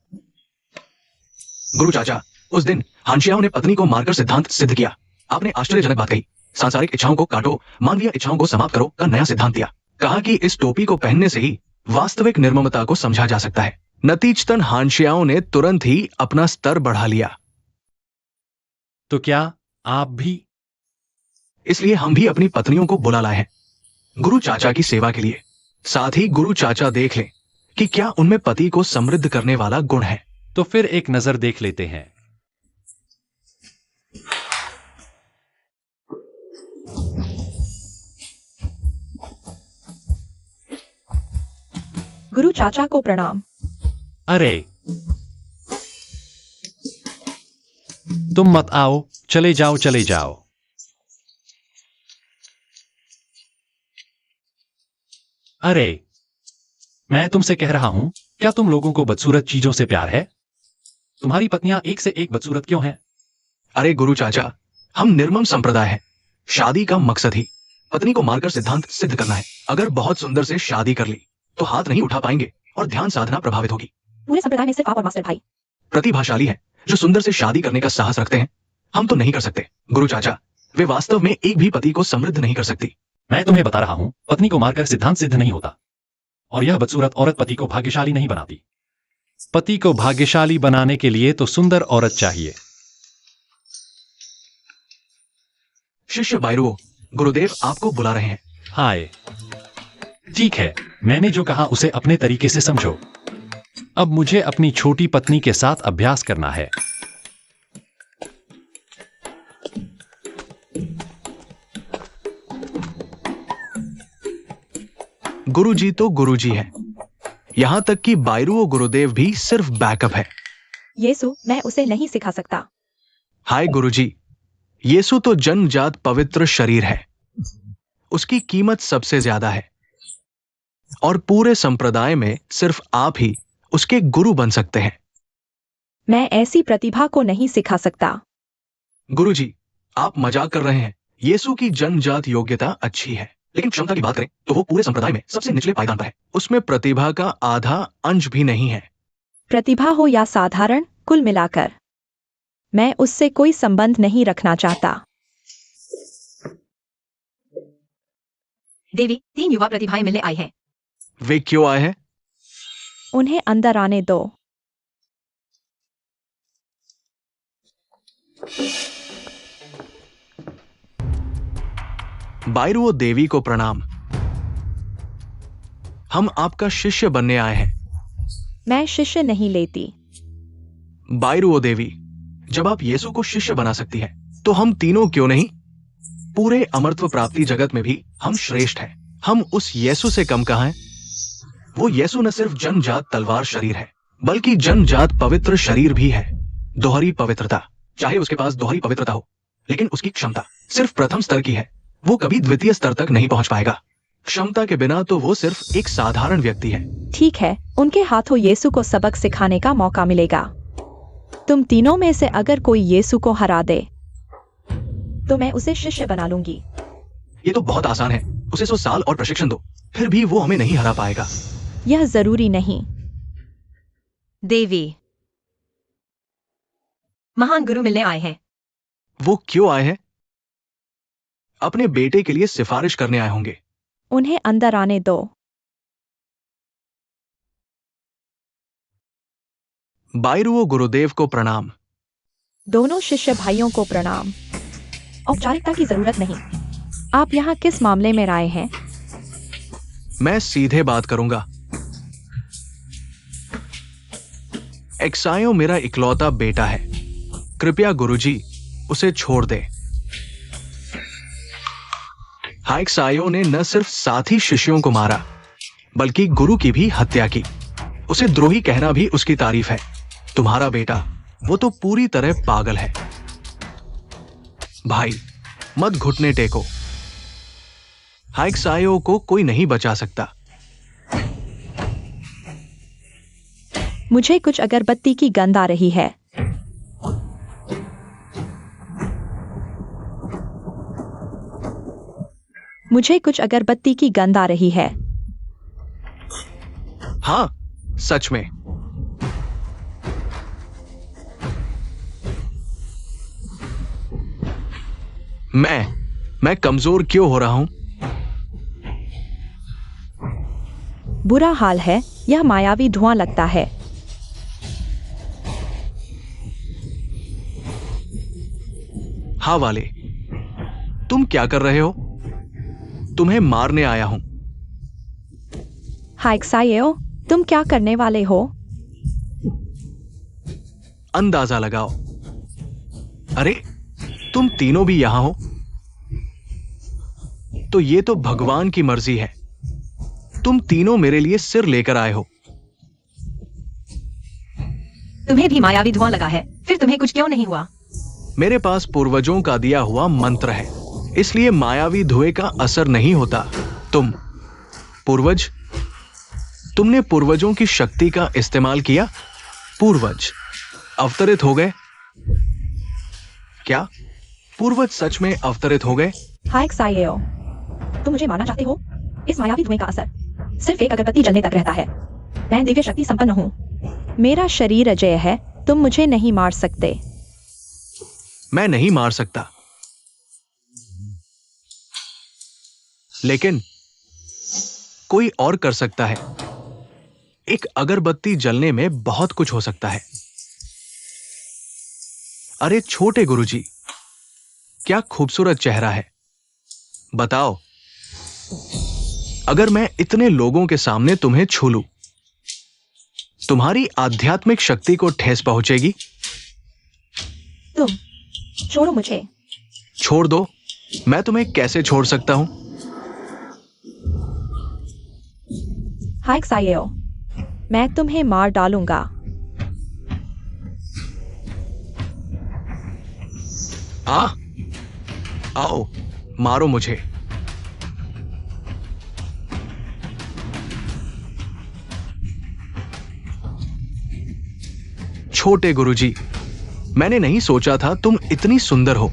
गुरु चाचा, उस दिन हानशियाओं ने पत्नी को मारकर सिद्धांत सिद्ध किया। आपने आश्चर्यजनक बात कही। सांसारिक इच्छाओं को काटो, मानवीय इच्छाओं को समाप्त करो का नया सिद्धांत दिया। कहा कि इस टोपी को पहनने से ही वास्तविक निर्ममता को समझा जा सकता है। नतीजतन हानशियाओं ने तुरंत ही अपना स्तर बढ़ा लिया। तो क्या आप भी? इसलिए हम भी अपनी पत्नियों को बुला लाए हैं गुरु चाचा की सेवा के लिए। साथ ही गुरु चाचा देख लें कि क्या उनमें पति को समृद्ध करने वाला गुण है। तो फिर एक नजर देख लेते हैं। गुरु चाचा को प्रणाम। अरे, तुम मत आओ। चले जाओ, चले जाओ। अरे, मैं तुमसे कह रहा हूं, क्या तुम लोगों को बदसूरत चीजों से प्यार है? तुम्हारी पत्नियां एक से एक बदसूरत क्यों हैं? अरे गुरु चाचा, हम निर्मम संप्रदाय है। शादी का मकसद ही पत्नी को मारकर सिद्धांत सिद्ध करना है। अगर बहुत सुंदर से शादी कर ली तो हाथ नहीं उठा पाएंगे और ध्यान साधना प्रभावित होगी। पूरे संप्रदाय में सिर्फ आप और मास्टर भाई प्रतिभाशाली है जो सुंदर से शादी करने का साहस रखते हैं। हम तो नहीं कर सकते। गुरु चाचा, वे वास्तव में एक भी पति को समृद्ध नहीं कर सकती। मैं तुम्हें बता रहा हूं, पत्नी को मारकर सिद्धांत सिद्ध नहीं होता। और यह बदसूरत औरत पति को भाग्यशाली नहीं बनाती। पति को भाग्यशाली बनाने के लिए तो सुंदर औरत चाहिए। शिष्य बायरो, गुरुदेव आपको बुला रहे हैं। हाय। ठीक है, मैंने जो कहा उसे अपने तरीके से समझो। अब मुझे अपनी छोटी पत्नी के साथ अभ्यास करना है। गुरुजी तो गुरुजी है। यहां तक कि बायरू गुरुदेव भी सिर्फ बैकअप है। यीशु, मैं उसे नहीं सिखा सकता। हाय गुरुजी, यीशु तो जन्मजात पवित्र शरीर है। उसकी कीमत सबसे ज्यादा है और पूरे संप्रदाय में सिर्फ आप ही उसके गुरु बन सकते हैं। मैं ऐसी प्रतिभा को नहीं सिखा सकता। गुरुजी, आप मजाक कर रहे हैं। यीशु की जन्मजात योग्यता अच्छी है। लेकिन क्षमता की बात करें तो वो पूरे संप्रदाय में सबसे निचले पायदान पर है। उसमें प्रतिभा का आधा अंश भी नहीं है। प्रतिभा हो या साधारण, कुल मिलाकर मैं उससे कोई संबंध नहीं रखना चाहता। देवी, 3 युवा प्रतिभाएं मिलने आई हैं। वे क्यों आए हैं? उन्हें अंदर आने दो। बायरुओ देवी को प्रणाम। हम आपका शिष्य बनने आए हैं। मैं शिष्य नहीं लेती। बायरुओ देवी, जब आप यीशु को शिष्य बना सकती हैं, तो हम तीनों क्यों नहीं? पूरे अमरत्व प्राप्ति जगत में भी हम श्रेष्ठ हैं। हम उस यीशु से कम कहां हैं? वो यीशु न सिर्फ जन्मजात तलवार शरीर है, बल्कि जन्मजात पवित्र शरीर भी है। दोहरी पवित्रता। चाहे उसके पास दोहरी पवित्रता हो, लेकिन उसकी क्षमता सिर्फ प्रथम स्तर की है। वो कभी द्वितीय स्तर तक नहीं पहुंच पाएगा। क्षमता के बिना तो वो सिर्फ एक साधारण व्यक्ति है। ठीक है, उनके हाथों यीशु को सबक सिखाने का मौका मिलेगा। तुम तीनों में से अगर कोई यीशु को हरा दे तो मैं उसे शिष्य बना लूंगी। ये तो बहुत आसान है। उसे 100 साल और प्रशिक्षण दो, फिर भी वो हमें नहीं हरा पाएगा। यह जरूरी नहीं। देवी, महान गुरु मिलने आए हैं। वो क्यों आए हैं? अपने बेटे के लिए सिफारिश करने आए होंगे। उन्हें अंदर आने दो। बायरुओ गुरुदेव को प्रणाम। दोनों शिष्य भाइयों को प्रणाम। औपचारिकता की जरूरत नहीं। आप यहाँ किस मामले में आए हैं? मैं सीधे बात करूंगा। एक्सायो मेरा इकलौता बेटा है। कृपया गुरुजी उसे छोड़ दे। हाइक्सायो ने न सिर्फ साथी शिष्यों को मारा, बल्कि गुरु की भी हत्या की। उसे द्रोही कहना भी उसकी तारीफ है। तुम्हारा बेटा, वो तो पूरी तरह पागल है। भाई, मत घुटने टेको। हाइक्सायो को कोई नहीं बचा सकता। मुझे कुछ अगरबत्ती की गंध आ रही है। मुझे कुछ अगरबत्ती की गंध आ रही है। हाँ, सच में। मैं कमजोर क्यों हो रहा हूं? बुरा हाल है। यह मायावी धुआं लगता है। हाँ वाले, तुम क्या कर रहे हो? तुम्हें मारने आया हूं। हाइक्सायो, तुम क्या करने वाले हो? अंदाजा लगाओ। अरे, तुम तीनों भी यहां हो, तो ये तो भगवान की मर्जी है। तुम तीनों मेरे लिए सिर लेकर आए हो। तुम्हें भी मायावी धुआं लगा है, फिर तुम्हें कुछ क्यों नहीं हुआ? मेरे पास पूर्वजों का दिया हुआ मंत्र है, इसलिए मायावी धुएं का असर नहीं होता। तुमने पूर्वजों की शक्ति का इस्तेमाल किया। पूर्वज अवतरित हो गए। क्या पूर्वज सच में अवतरित हो गए? हाइक्सायो, तुम मुझे मारना चाहते हो? इस मायावी धुएं का असर सिर्फ एक अगरबत्ती जलने तक रहता है। मैं दिव्य शक्ति संपन्न हूं। मेरा शरीर अजय है। तुम मुझे नहीं मार सकते। मैं नहीं मार सकता, लेकिन कोई और कर सकता है। एक अगरबत्ती जलने में बहुत कुछ हो सकता है। अरे छोटे गुरुजी, क्या खूबसूरत चेहरा है। बताओ, अगर मैं इतने लोगों के सामने तुम्हें छू लूं, तुम्हारी आध्यात्मिक शक्ति को ठेस पहुंचेगी? तुम छोड़ो मुझे। छोड़ दो? मैं तुम्हें कैसे छोड़ सकता हूं? हाइक्सायो, मैं तुम्हें मार डालूंगा। आओ, मारो मुझे। छोटे गुरुजी, मैंने नहीं सोचा था तुम इतनी सुंदर हो।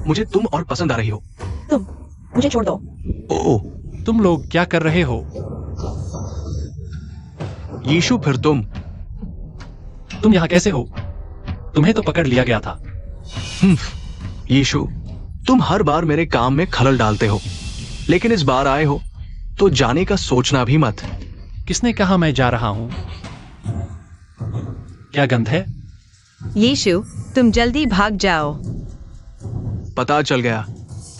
मुझे तुम और पसंद आ रही हो। तुम मुझे छोड़ दो। ओ तुम लोग क्या कर रहे हो? यीशु, फिर तुम यहाँ कैसे हो? तुम्हें तो पकड़ लिया गया था। यीशु, तुम हर बार मेरे काम में खलल डालते हो, लेकिन इस बार आए हो तो जाने का सोचना भी मत। किसने कहा मैं जा रहा हूं? क्या गंध है? यीशु, तुम जल्दी भाग जाओ। पता चल गया,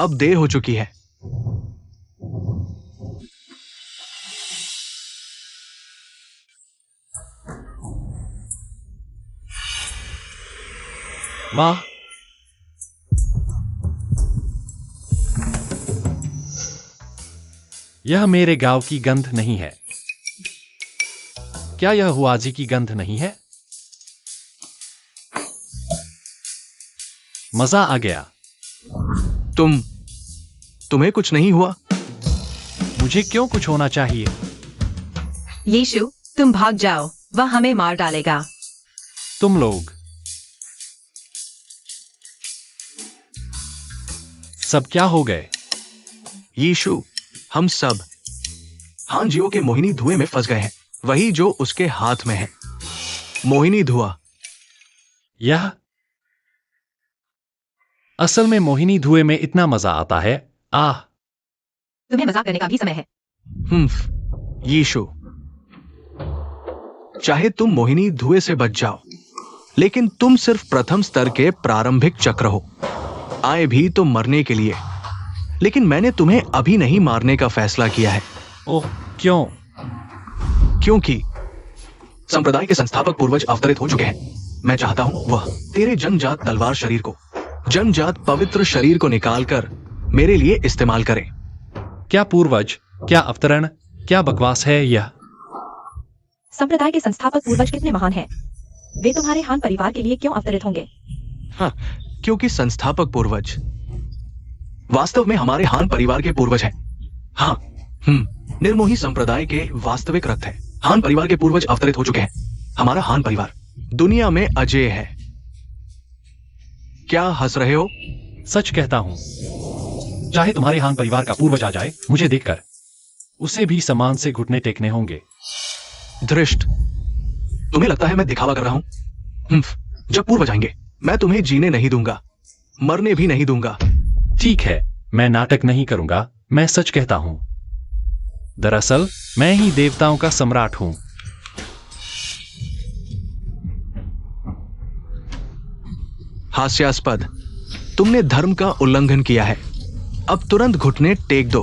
अब देर हो चुकी है। वाह, यह मेरे गांव की गंध नहीं है। क्या यह हुआजी की गंध नहीं है? मजा आ गया। तुम्हें कुछ नहीं हुआ? मुझे क्यों कुछ होना चाहिए? यीशु, तुम भाग जाओ, वह हमें मार डालेगा। तुम लोग सब क्या हो गए? यीशु, हम सब हांजियो के मोहिनी धुएं में फंस गए हैं, वही जो उसके हाथ में है। मोहिनी धुआं। यह असल में मोहिनी धुएं में इतना मजा आता है। आह, तुम्हें मजाक करने का भी समय है। यीशु, चाहे तुम मोहिनी धुएं से बच जाओ, लेकिन तुम सिर्फ प्रथम स्तर के प्रारंभिक चक्र हो। आए भी तो मरने के लिए, लेकिन मैंने तुम्हें अभी नहीं मारने का फैसला किया है। ओह, क्यों? क्योंकि संप्रदाय के संस्थापक पूर्वज अवतरित हो चुके हैं। मैं चाहता हूं वह तेरे जन्मजात तलवार शरीर को, जन्मजात पवित्र शरीर को निकालकर मेरे लिए इस्तेमाल करें। क्या पूर्वज? क्या अवतरण? क्या बकवास है यह? संप्रदाय के संस्थापक पूर्वज कितने महान हैं? वे तुम्हारे हान परिवार के लिए क्यों अवतरित होंगे? हाँ, क्योंकि संस्थापक पूर्वज वास्तव में हमारे हान परिवार के पूर्वज हैं। हाँ, निर्मोही संप्रदाय के वास्तविक रक्त है। हान परिवार के पूर्वज अवतरित हो चुके हैं। हमारा हान परिवार दुनिया में अजेय है। क्या हंस रहे हो? सच कहता हूं, चाहे तुम्हारे हान परिवार का पूर्वज आ जाए, मुझे देखकर उसे भी सम्मान से घुटने टेकने होंगे। धृष्ट, तुम्हें लगता है मैं दिखावा कर रहा हूं? जब पूर्वज आएंगे, मैं तुम्हें जीने नहीं दूंगा, मरने भी नहीं दूंगा। ठीक है, मैं नाटक नहीं करूंगा, मैं सच कहता हूं। दरअसल मैं ही देवताओं का सम्राट हूं। हास्यास्पद, तुमने धर्म का उल्लंघन किया है। अब तुरंत घुटने टेक दो,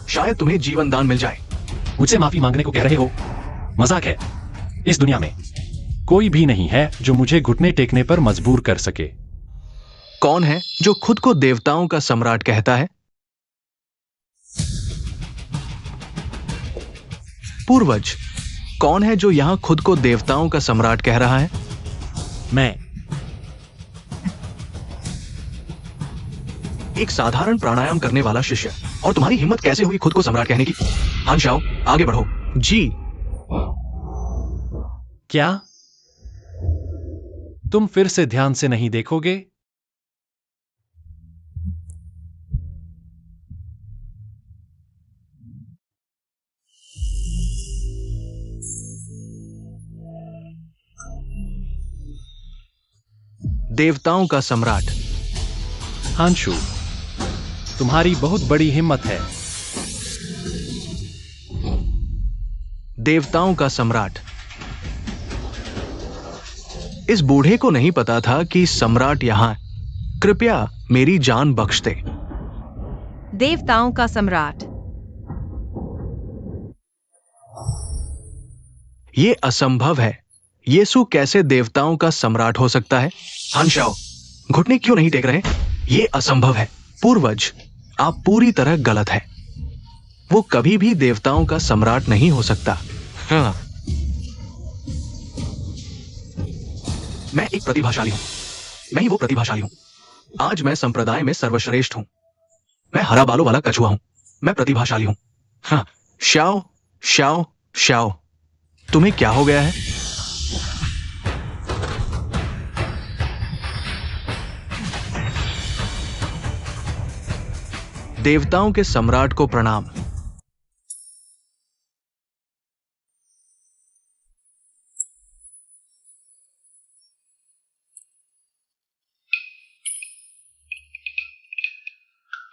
शायद तुम्हें जीवन दान मिल जाए। मुझसे माफी मांगने को कह रहे हो? मजाक है। इस दुनिया में कोई भी नहीं है जो मुझे घुटने टेकने पर मजबूर कर सके। कौन है जो खुद को देवताओं का सम्राट कहता है? पूर्वज, कौन है जो यहां खुद को देवताओं का सम्राट कह रहा है? मैं। एक साधारण प्राणायाम करने वाला शिष्य, और तुम्हारी हिम्मत कैसे हुई खुद को सम्राट कहने की? हांशाओ, आगे बढ़ो। जी। क्या तुम फिर से ध्यान से नहीं देखोगे? देवताओं का सम्राट। हांशु, तुम्हारी बहुत बड़ी हिम्मत है। देवताओं का सम्राट। इस बूढ़े को नहीं पता था कि सम्राट यहां। कृपया मेरी जान बख्श दे। देवताओं का सम्राट। ये असंभव है। यीशु कैसे देवताओं का सम्राट हो सकता है? हांशाओ, घुटने क्यों नहीं टेक रहे? ये असंभव है। पूर्वज, आप पूरी तरह गलत है। वो कभी भी देवताओं का सम्राट नहीं हो सकता। हाँ। मैं एक प्रतिभाशाली हूं। मैं ही वो प्रतिभाशाली हूं। आज मैं संप्रदाय में सर्वश्रेष्ठ हूं। मैं हरा बालों वाला कछुआ हूं। मैं प्रतिभाशाली हूं। हाँ। शाओ, शाओ, शाओ, तुम्हें क्या हो गया है? देवताओं के सम्राट को प्रणाम।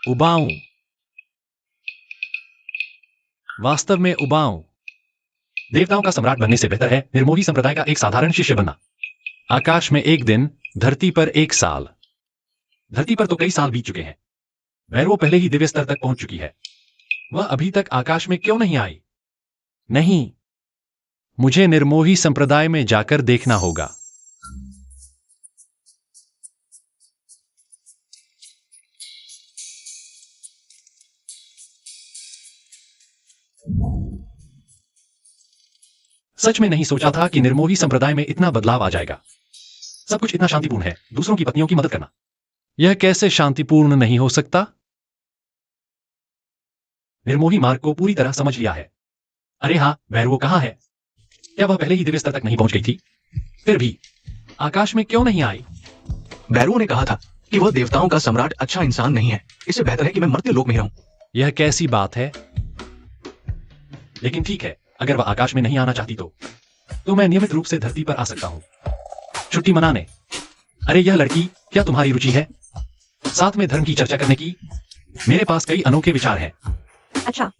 उबाऊं, वास्तव में उबाऊं। देवताओं का सम्राट बनने से बेहतर है निर्मोही संप्रदाय का एक साधारण शिष्य बनना। आकाश में एक दिन, धरती पर एक साल। धरती पर तो कई साल बीत चुके हैं। भैरवो पहले ही दिव्य स्तर तक पहुंच चुकी है। वह अभी तक आकाश में क्यों नहीं आई? नहीं, मुझे निर्मोही संप्रदाय में जाकर देखना होगा। सच में नहीं सोचा था कि निर्मोही संप्रदाय में इतना बदलाव आ जाएगा। सब कुछ इतना शांतिपूर्ण है, दूसरों की पत्नियों की मदद करना। यह कैसे शांतिपूर्ण नहीं हो सकता? निर्मोही मार्ग को पूरी तरह समझ लिया है। अरे हाँ, भैरवो कहाँ है? क्या वह पहले ही दिव्य स्तर तक नहीं पहुंच गई थी? फिर भी आकाश में क्यों नहीं आई? भैरवों ने कहा था कि वह देवताओं का सम्राट अच्छा इंसान नहीं है। इससे बेहतर है कि मैं मर्त्य लोक में रहूं। यह कैसी बात है? लेकिन ठीक है, अगर वह आकाश में नहीं आना चाहती तो मैं नियमित रूप से धरती पर आ सकता हूं, छुट्टी मनाने। अरे यह लड़की, क्या तुम्हारी रुचि है साथ में धर्म की चर्चा करने की? मेरे पास कई अनोखे विचार हैं। अच्छा,